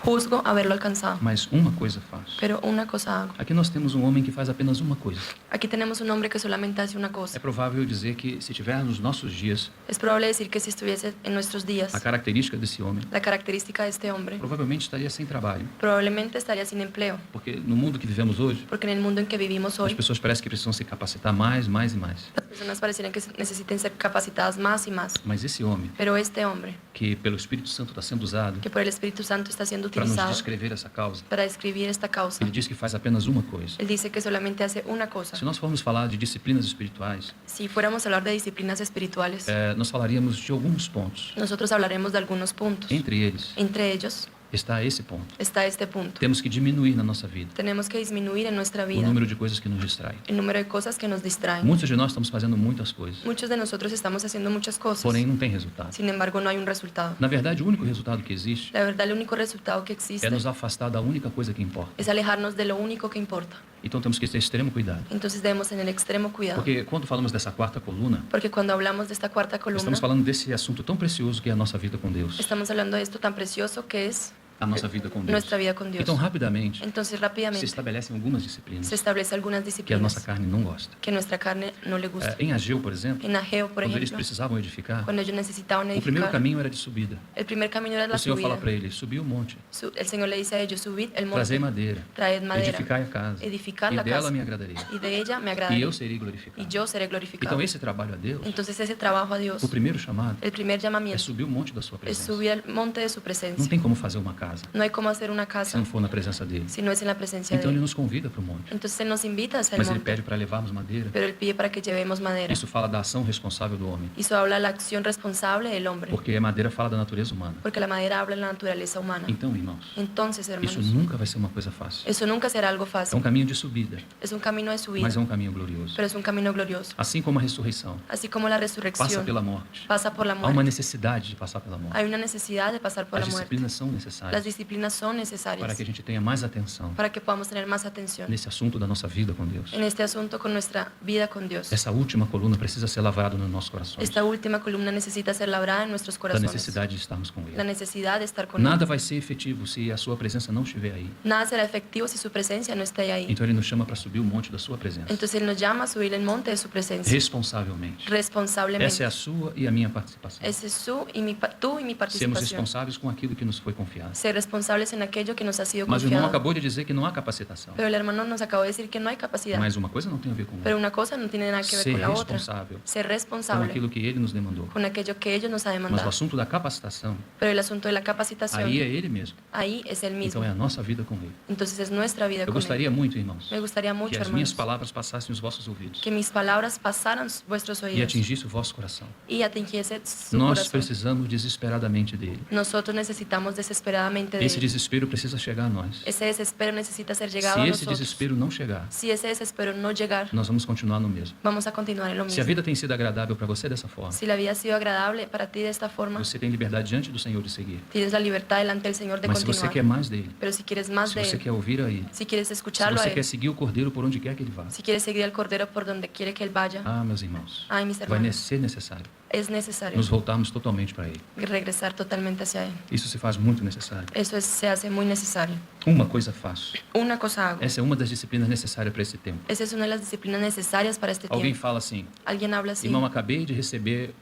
juzgo haberlo alcanzado, mas uma coisa faço. pero una cosa hago. Aqui nós temos um homem que faz apenas uma coisa. Aquí tenemos un hombre que solamente hace una É cosa. provável dizer que, se tiver nos nossos dias Es probable decir que si estuviese en nuestros días, a característica desse homem, la característica de este hombre, provavelmente estaria sem trabalho. probablemente estaría sin empleo, Porque no mundo que vivemos hoje, porque en el mundo en que vivimos as hoy, pessoas parecem que precisam se capacitar mais e mais. las personas parecieran que necesiten ser capacitadas más y más. Mas esse homem, Pero este hombre, que pelo Espírito Santo está sendo usado que por el Espíritu Santo está siendo para nos utilizado descrever essa causa, para describir esta causa, ele diz que faz apenas uma coisa. él dice que solamente hace una cosa. Se nós formos falar de disciplinas espirituais, Si fuéramos a hablar de disciplinas espirituales, nós falaríamos de alguns pontos. nosotros hablaremos de algunos puntos. Entre eles Entre ellos está esse ponto. está este punto. Temos que diminuir na nossa vida Tenemos que disminuir en nuestra o vida número de coisas que nos distraem. el número de cosas que nos distraen. Muitos de nós estamos fazendo muitas coisas, Muchos de nosotros estamos haciendo muchas cosas, porém não tem resultado. sin embargo no hay un resultado. Na verdade, o único resultado que existe La verdad, el único resultado que existe é nos afastar da única coisa que importa. es alejarnos de lo único que importa. Então temos que ter extremo cuidado. Entonces debemos tener extremo cuidado, Porque quando falamos dessa quarta coluna, porque cuando hablamos de esta cuarta columna, estamos falando desse assunto tão precioso que é a nossa vida com Deus. estamos hablando de esto tan precioso que es A nossa vida com Deus. nuestra vida con Dios. Então, rapidamente, Entonces se rápidamente estabelecem algumas disciplinas se establece algunas que a nossa disciplinas carne não gosta. que nuestra carne no le gusta. Em Ageu, por exemplo, En Ageo, por quando eles ejemplo, precisavam edificar, cuando ellos necesitaban o primeiro edificar, caminho era de subida. el primer camino era la O Senhor fala subida. para eles: subir o monte, El Señor le dice a ellos, subid el trazer monte, madeira, traed madera, edificai a casa, edificar e la dela casa, me agradaria. y de ella me E agradaré, eu serei glorificado. y yo seré glorificado. Então, esse trabalho a Deus, Entonces ese trabajo a Dios, o primeiro chamado, el primer é llamamiento, subir o monte da sua es presença. subir al monte de su Não presencia. tem como fazer uma casa No hay cómo hacer una se casa não for na presença dele. si no es en la presencia Então, de ele Él. nos convida para o monte. Entonces Él nos invita hacia el Mas ele monte, pede para levarmos madeira. pero Él pide para que llevemos madera. Isso fala da ação responsável do homem. Eso habla de la acción responsable del hombre, Porque a madeira fala da natureza humana. porque la madera habla de la naturaleza humana. Então, irmãos, Entonces, isso hermanos, nunca vai ser uma coisa fácil. eso nunca será algo É um fácil. caminho de subida, Es un camino de subida, mas é um caminho glorioso. pero es un camino glorioso. Assim como a ressurreição Así como la passa resurrección pela morte, pasa por la há uma muerte, necessidade de passar pela morte. hay una necesidad de pasar por As la muerte. disciplinas são Las necessárias disciplinas son para necesarias que a gente tenha mais atenção para que podamos tener más atención nesse assunto da nossa vida com Deus. en este asunto con nuestra vida con Dios. Essa última coluna precisa ser lavrada nos nossos corações. Esta última columna necesita ser labrada en nuestros Da corazones. necessidade de estarmos com La Ele. necesidad de estar con Él. Nada vai ser efetivo se a sua presença não estiver aí. Nada será efectivo si su presencia no está ahí. Então Ele nos chama para subir o monte da sua presença. Entonces Él nos llama a subir el monte de su presencia Responsavelmente. Essa é responsablemente. a sua e a minha participação. Ese es tú y mi Sermos participación. responsáveis com aquilo que nos foi confiado. Ser responsables en aquello que nos ha sido Mas o irmão confiado. acabou de dizer que não há capacitação. Pero el hermano nos acabó de decir que no hay capacidad. Mas uma coisa não tem a ver com Pero outra. una cosa no tiene nada que ver Ser con la otra. responsável Ser com responsable aquilo que Ele nos demandou. con aquello que ellos nos han Mas o demandado. assunto da capacitação, Pero el asunto de la capacitación, aí é Ele mesmo. ahí es el mismo. Então é a nossa vida com Ele. Entonces es nuestra vida Eu con Él. gostaria muito, irmãos, Me gustaría mucho, que as minhas hermanos, palavras passassem os vossos ouvidos que mis palabras pasaran vuestros e oídos atingisse o vosso coração. y atingiese su Nós corazón. precisamos desesperadamente dele. Nosotros necesitamos desesperadamente de Esse Él. desespero precisa chegar a nós. Ese desespero necesita ser llegado Se a esse nosotros. desespero não chegar, Si ese desespero no llegar, nós vamos continuar no mesmo. vamos a continuar en lo Se a mismo. vida tem sido agradável para você dessa forma, Si la vida ha sido agradable para ti de esta forma, você tem liberdade diante do Senhor de seguir. tienes la libertad delante del Señor de Mas se você continuar. quer mais dele, Pero si quieres más se de você Él, quer ouvir aí, si quieres se escucharlo a você Él, quer seguir o Cordeiro por onde quer que ele vá, si quieres seguir al Cordero por donde quiere que Él vaya, meus irmãos, ay, mis vai hermanos, ser necessário es necesario nos voltarmos totalmente para Ele. regresar totalmente hacia Él. Isso se faz muito necessário. Se hace muy necesario. Uma coisa faço. Una cosa hago. Essa é uma das disciplinas necessárias para esse tempo. Esa es una de las disciplinas necesarias para este Alguém tiempo. fala assim: Alguien habla así. irmão, acabei de receber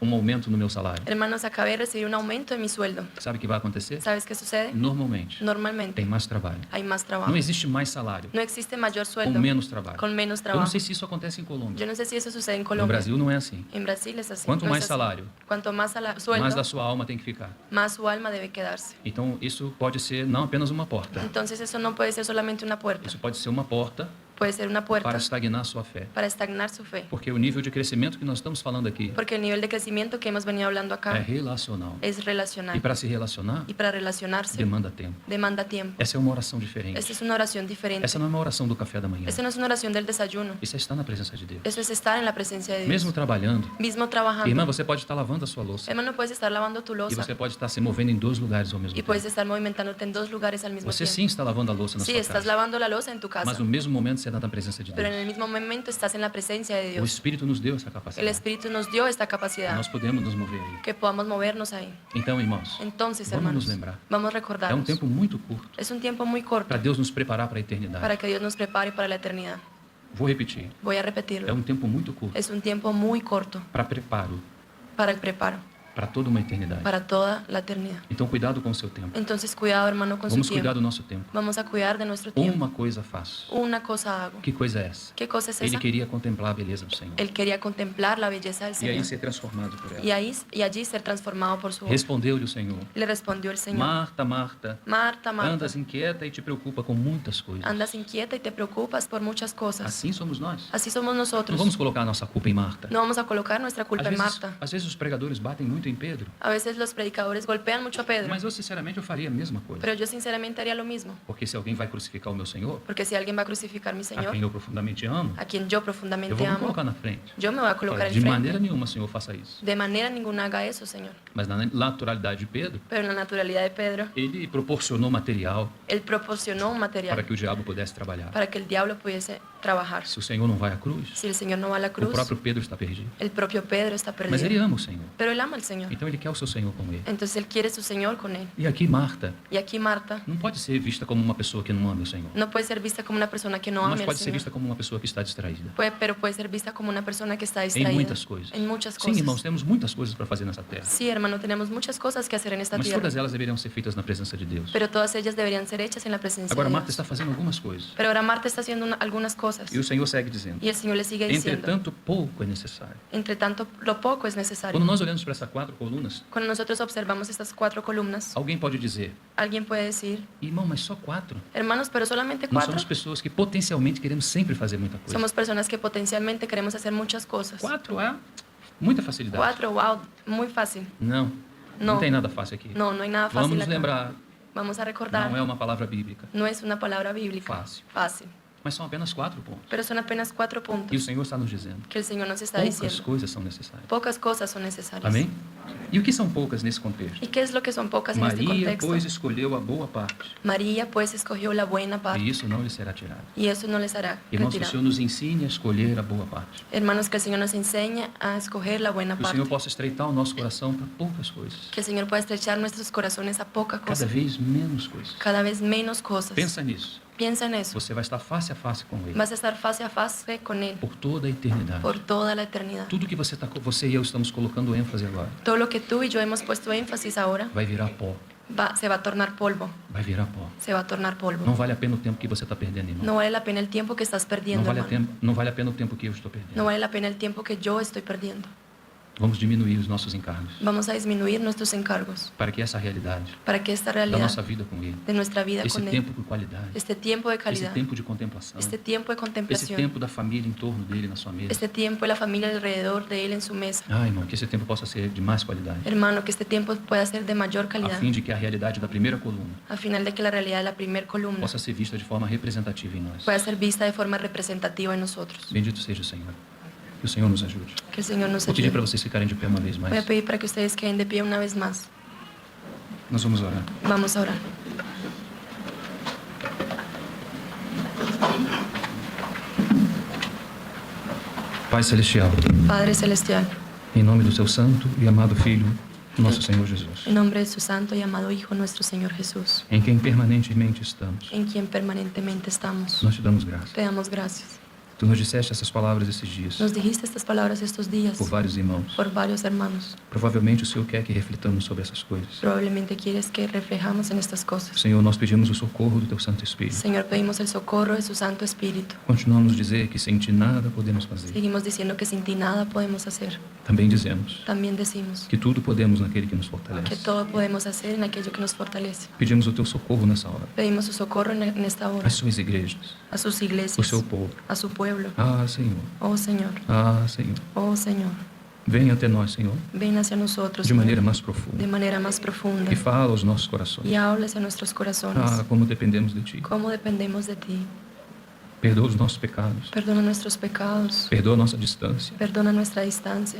aumento no meu salário. Hermanos, acabé de recibir un aumento en mi sueldo. Sabe o que vai acontecer? ¿Sabes qué sucede? Normalmente, Normalmente tem mais trabalho. hay más trabajo. Não existe mais salário No existe mayor com sueldo menos trabalho. con menos Eu trabajo. não sei se isso acontece em Colômbia. Yo no sé si eso sucede en No Colombia. Brasil não é assim. En Brasil es así. Quanto no mais es así. salário, Cuanto más sueldo, mais da sua alma tem que ficar. más su alma debe quedarse. Então, isso pode ser não apenas uma porta. Entonces eso no puede ser solamente una puerta. Isso pode ser uma porta Puede ser una puerta para estagnar sua fé. para estagnar su fe. Porque o nível de crescimento que nós estamos falando aqui Porque el nivel de crecimiento que hemos venido hablando é acá relacional. es relacional. E para se relacionar, Y para relacionarse demanda tempo. demanda tiempo. Essa é uma oração diferente. Esta es una oración diferente. Essa não é uma oração do café da manhã. Esta no es una oración del desayuno. Isso é estar na presença de Deus. Eso es estar en la presencia de Dios. Mesmo trabalhando, Mismo trabajando. irmã, você pode estar lavando a sua louça. Hermano, puedes estar lavando tu E loza você pode estar se movendo em dois lugares ao mesmo y puedes tempo. estar movimentándote en dos lugares al mismo Você tiempo. sim está lavando a louça na Sí, sua estás casa. lavando la loza en tu casa, Mas no mesmo momento você está na presença de pero en Deus. el mismo momento estás en la presencia de O Dios. Espírito nos deu essa El capacidade. Espíritu nos dio esta capacidad, Nós podemos nos mover aí. que podamos movernos ahí. Então, irmãos, Entonces, vamos hermanos, nos lembrar. vamos a É um recordarnos. tempo muito curto Es un tiempo muy corto para Deus nos preparar para a eternidade. para que Dios nos prepare para la eternidad. Vou repetir. Voy a É repetirlo. um tempo muito curto Es un tiempo muy corto para preparo para el preparo, para toda uma eternidade. para toda la eternidad. Então, cuidado com o seu tempo. Entonces, cuidado, hermano, con su Vamos cuidar tiempo. do nosso tempo. Vamos a cuidar de nuestro tiempo. Uma coisa faço. Una cosa hago. Que coisa é essa? ¿Qué cosa es Ele esa? queria contemplar a beleza do Senhor. Él quería contemplar la belleza del E aí Señor. ser transformado por ela. Y allí ser transformado por su obra. Respondeu-lhe o Senhor: Le respondió el Señor: Marta, Marta, Marta, Marta, andas inquieta e te preocupa com muitas coisas. andas inquieta y te preocupas por muchas cosas. Assim somos nós. Así somos Não nosotros. vamos colocar a nossa culpa em Marta. No vamos a colocar nuestra culpa en Marta. Às vezes os pregadores batem muito em Pedro. A veces los predicadores golpean mucho a Pedro, Mas eu, sinceramente, eu faria a mesma coisa. pero yo sinceramente haría lo mismo. Porque se alguém vai crucificar o meu Senhor, Porque si alguien va a crucificar a mi a Señor, quem eu profundamente amo, a quien yo eu profundamente vou me amo, colocar na frente. yo me voy a colocar De maneira enfrente. nenhuma, Senhor, faça isso. De manera ninguna haga eso, Señor. Mas na naturalidade de Pedro, Pero en la naturalidad de Pedro, ele proporcionou material él proporcionó un para material que o diabo pudesse trabalhar. para que el diablo pudiese trabajar. Se o Senhor não vai à cruz, Si el Señor no va a la o cruz, próprio Pedro está perdido. el propio Pedro está Mas ele perdido. ama o Senhor. Pero él ama al Señor. Então ele quer o seu Senhor com ele. Entonces él quiere su Señor con él. E aqui Marta Y aquí Marta não pode ser vista como uma pessoa que não ama o Senhor. no puede ser vista como una persona que no Mas ame al pode ser Señor. vista como uma pessoa que está distraída. Pero puede ser vista como una persona que está Em distraída. muitas coisas. En muchas Sim, irmãos, cosas. temos muitas coisas para fazer nessa terra. Sí, hermano, tenemos muchas cosas que hacer en esta Mas tierra. todas elas deveriam ser feitas na presença de Deus. Pero todas ellas deberían ser hechas en la presencia Agora de Marta Dios. está fazendo algumas coisas. Pero ahora Marta está haciendo algunas cosas. E o Senhor segue dizendo: Y el Señor le sigue diciendo: entretanto, pouco é necessário. entre tanto, lo poco es necesario. Quando nós olhamos para essas 4 colunas, Cuando nosotros observamos estas 4 columnas, alguém pode dizer: alguien puede decir: irmão, mas só 4? hermanos, pero solamente Nós 4. somos pessoas que potencialmente queremos sempre fazer muita coisa. Somos personas que potencialmente queremos hacer muchas cosas. 4 é muita facilidade. 4, wow, muy fácil. Não, não No. tem nada fácil aqui. No, no hay nada fácil Vamos nos acá. lembrar, Vamos a recordar, não é uma palavra bíblica, no es una palabra bíblica. Fácil. Fácil. mas são apenas 4 pontos. Pero son apenas 4 E o puntos Senhor está nos dizendo: que el Señor nos está poucas diciendo. coisas são necessárias. Pocas cosas son necesarias. Amém? E o que são poucas nesse contexto? ¿Y qué es lo que son pocas en este Maria, contexto? pois, escolheu a boa parte, María pues escogió la buena e parte isso não lhe será tirado. y eso no les hará Irmãos, que o retirado. Senhor nos ensine a escolher a boa parte. Hermanos, que el Señor nos enseñe a escoger la buena Que o Senhor parte. possa estreitar o nosso coração para poucas coisas. Que el Señor pueda estrechar nuestros corazones a poca Cada cosa, vez menos coisas. cada vez menos cosas. Pensa nisso. Piensa en eso. Você vai estar face a face com Ele Vas a estar face a face con Él por toda a eternidade. por toda la eternidad. Tudo que você e eu estamos colocando ênfase agora Todo lo que tú y yo hemos puesto énfasis ahora vai virar pó. se va a tornar polvo. Vai virar pó. Se va a tornar polvo. Não vale a pena o tempo que você está perdendo, irmão. No vale la pena el tiempo que estás perdiendo, hermano. Não vale a pena o tempo que eu estou No perdendo. vale la pena el tiempo que yo estoy perdiendo. Vamos diminuir os nossos encargos Vamos a disminuir nuestros encargos para que essa realidade para que esta da realidad nossa vida com Ele, de nuestra vida esse con Él, tempo com qualidade, este tiempo de esse calidad, tempo de contemplação, este tiempo de esse contemplación, tempo da família em torno dele na sua mesa. este tiempo de la familia alrededor de Él en su mesa. Ah, irmão, que esse tempo possa ser de mais qualidade, Hermano, que este tiempo pueda ser de mayor a calidad, fim de que a realidade da primeira coluna a final de que la realidad de la primer columna possa ser vista de forma representativa em nós. pueda ser vista de forma representativa en nosotros. Bendito seja o Senhor. Que o Senhor nos ajude. Que el Señor nos Vou pedir para ayude. vocês ficarem de pé uma vez Voy a mais. pedir para que ustedes queden de pie una vez más. Nós vamos orar. Vamos a orar. Pai Celestial, Padre Celestial, Em nome do seu santo e amado Filho, nosso Senhor Jesus. En nombre de su santo y amado Hijo, nuestro Señor Jesús, Em quem permanentemente estamos. en quien permanentemente estamos. Nós te damos graça. Te damos gracias. Tu nos disseste essas palavras esses dias. Nos dijiste estas palabras estos días Por vários irmãos. por varios hermanos. Provavelmente o Senhor quer que reflitamos sobre essas coisas. Probablemente quieres que reflejamos en estas cosas. Senhor, nós pedimos o socorro do Teu Santo Espírito. Señor, pedimos el socorro de su Santo Espíritu. Continuamos a dizer que sem Ti nada podemos fazer. Seguimos diciendo que sin ti nada podemos hacer. Também dizemos También decimos que tudo podemos naquele que nos que fortalece. todo podemos hacer en aquello que nos fortalece. Pedimos o Teu socorro nessa hora. Pedimos su socorro en esta hora, As Suas igrejas, a sus o iglesias, Seu povo. a su pueblo. Ah, Senhor. Oh Señor, Ah, Senhor. oh Señor, Venha até nós, Senhor, ven hacia nosotros de maneira Señor, mais de profunda. manera más profunda E fala aos nossos corações. y habla hacia nuestros corazones. Ah, como dependemos de Ti. Cómo dependemos de ti. Perdoa os nossos pecados. Perdona nuestros pecados, Perdoa a nossa distância. perdona nuestra distancia,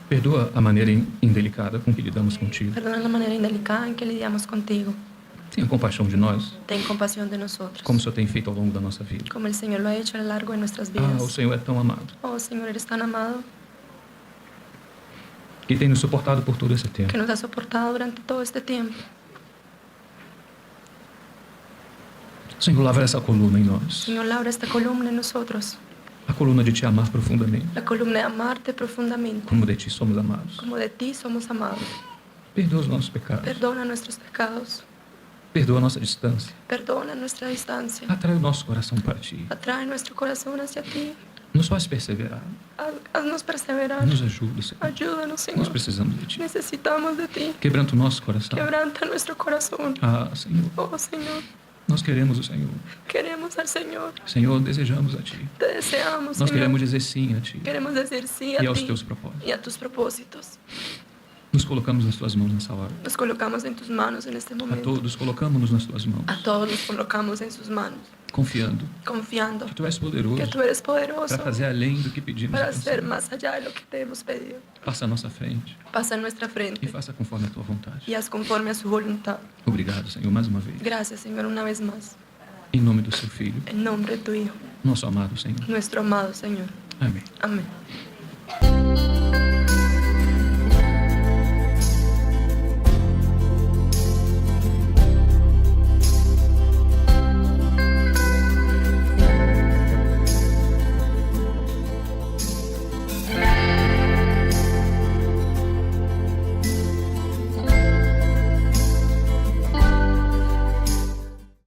Perdoa a maneira indelicada com que lidamos contigo. perdona la manera indelicada en que lidiamos contigo. Tenha compaixão de nós, Ten compasión de nosotros, como o Senhor tem feito ao longo da nossa vida. como el Señor lo ha hecho a lo largo de nuestras Ah, o vidas. Senhor é tão amado. Oh Señor, eres tan amado E tem nos suportado por todo esse tempo. que nos has soportado durante todo este tiempo. Senhor, lavra essa coluna em nós. Señor, labra esta columna en nosotros, A coluna de Te amar profundamente. la columna de amarte profundamente. Como de Ti somos amados. Como de ti somos amados. Perdoa os nossos pecados. Perdona nuestros pecados, Perdoa a nossa distância. perdona nuestra distancia. Atrai o nosso coração para Ti. Atrae nuestro corazón hacia ti. Nos faz perseverar. Haznos perseverar. Nos ajuda, Senhor. Ayúdanos, Nós Señor. precisamos de Ti. Necesitamos de ti. Quebranta o nosso coração. Quebranta nuestro corazón. Ah, Senhor. Oh Señor, Nós queremos o Senhor. queremos al Señor. Senhor, desejamos a Ti. Te deseamos, Nós Señor. queremos dizer sim a Ti Queremos decir sí e a aos ti Teus propósitos. y a tus propósitos. Nos colocamos nas Tuas mãos nessa hora. Nos colocamos en tus manos en este A momento. todos, colocamos-nos nas Tuas mãos. A todos los colocamos en sus manos, Confiando confiando que Tu és poderoso que tú eres poderoso para fazer além do que pedimos. para e hacer pensamos. más allá de lo que te hemos pedido. Passa à nossa frente Pasa en nuestra e frente faça conforme a Tua vontade. y haz conforme a su voluntad. Obrigado, Senhor, mais uma vez. Gracias, Señor, una vez más. Em nome do Seu Filho, En nombre de tu Hijo, nosso amado Senhor. nuestro amado Señor. Amém. Amén.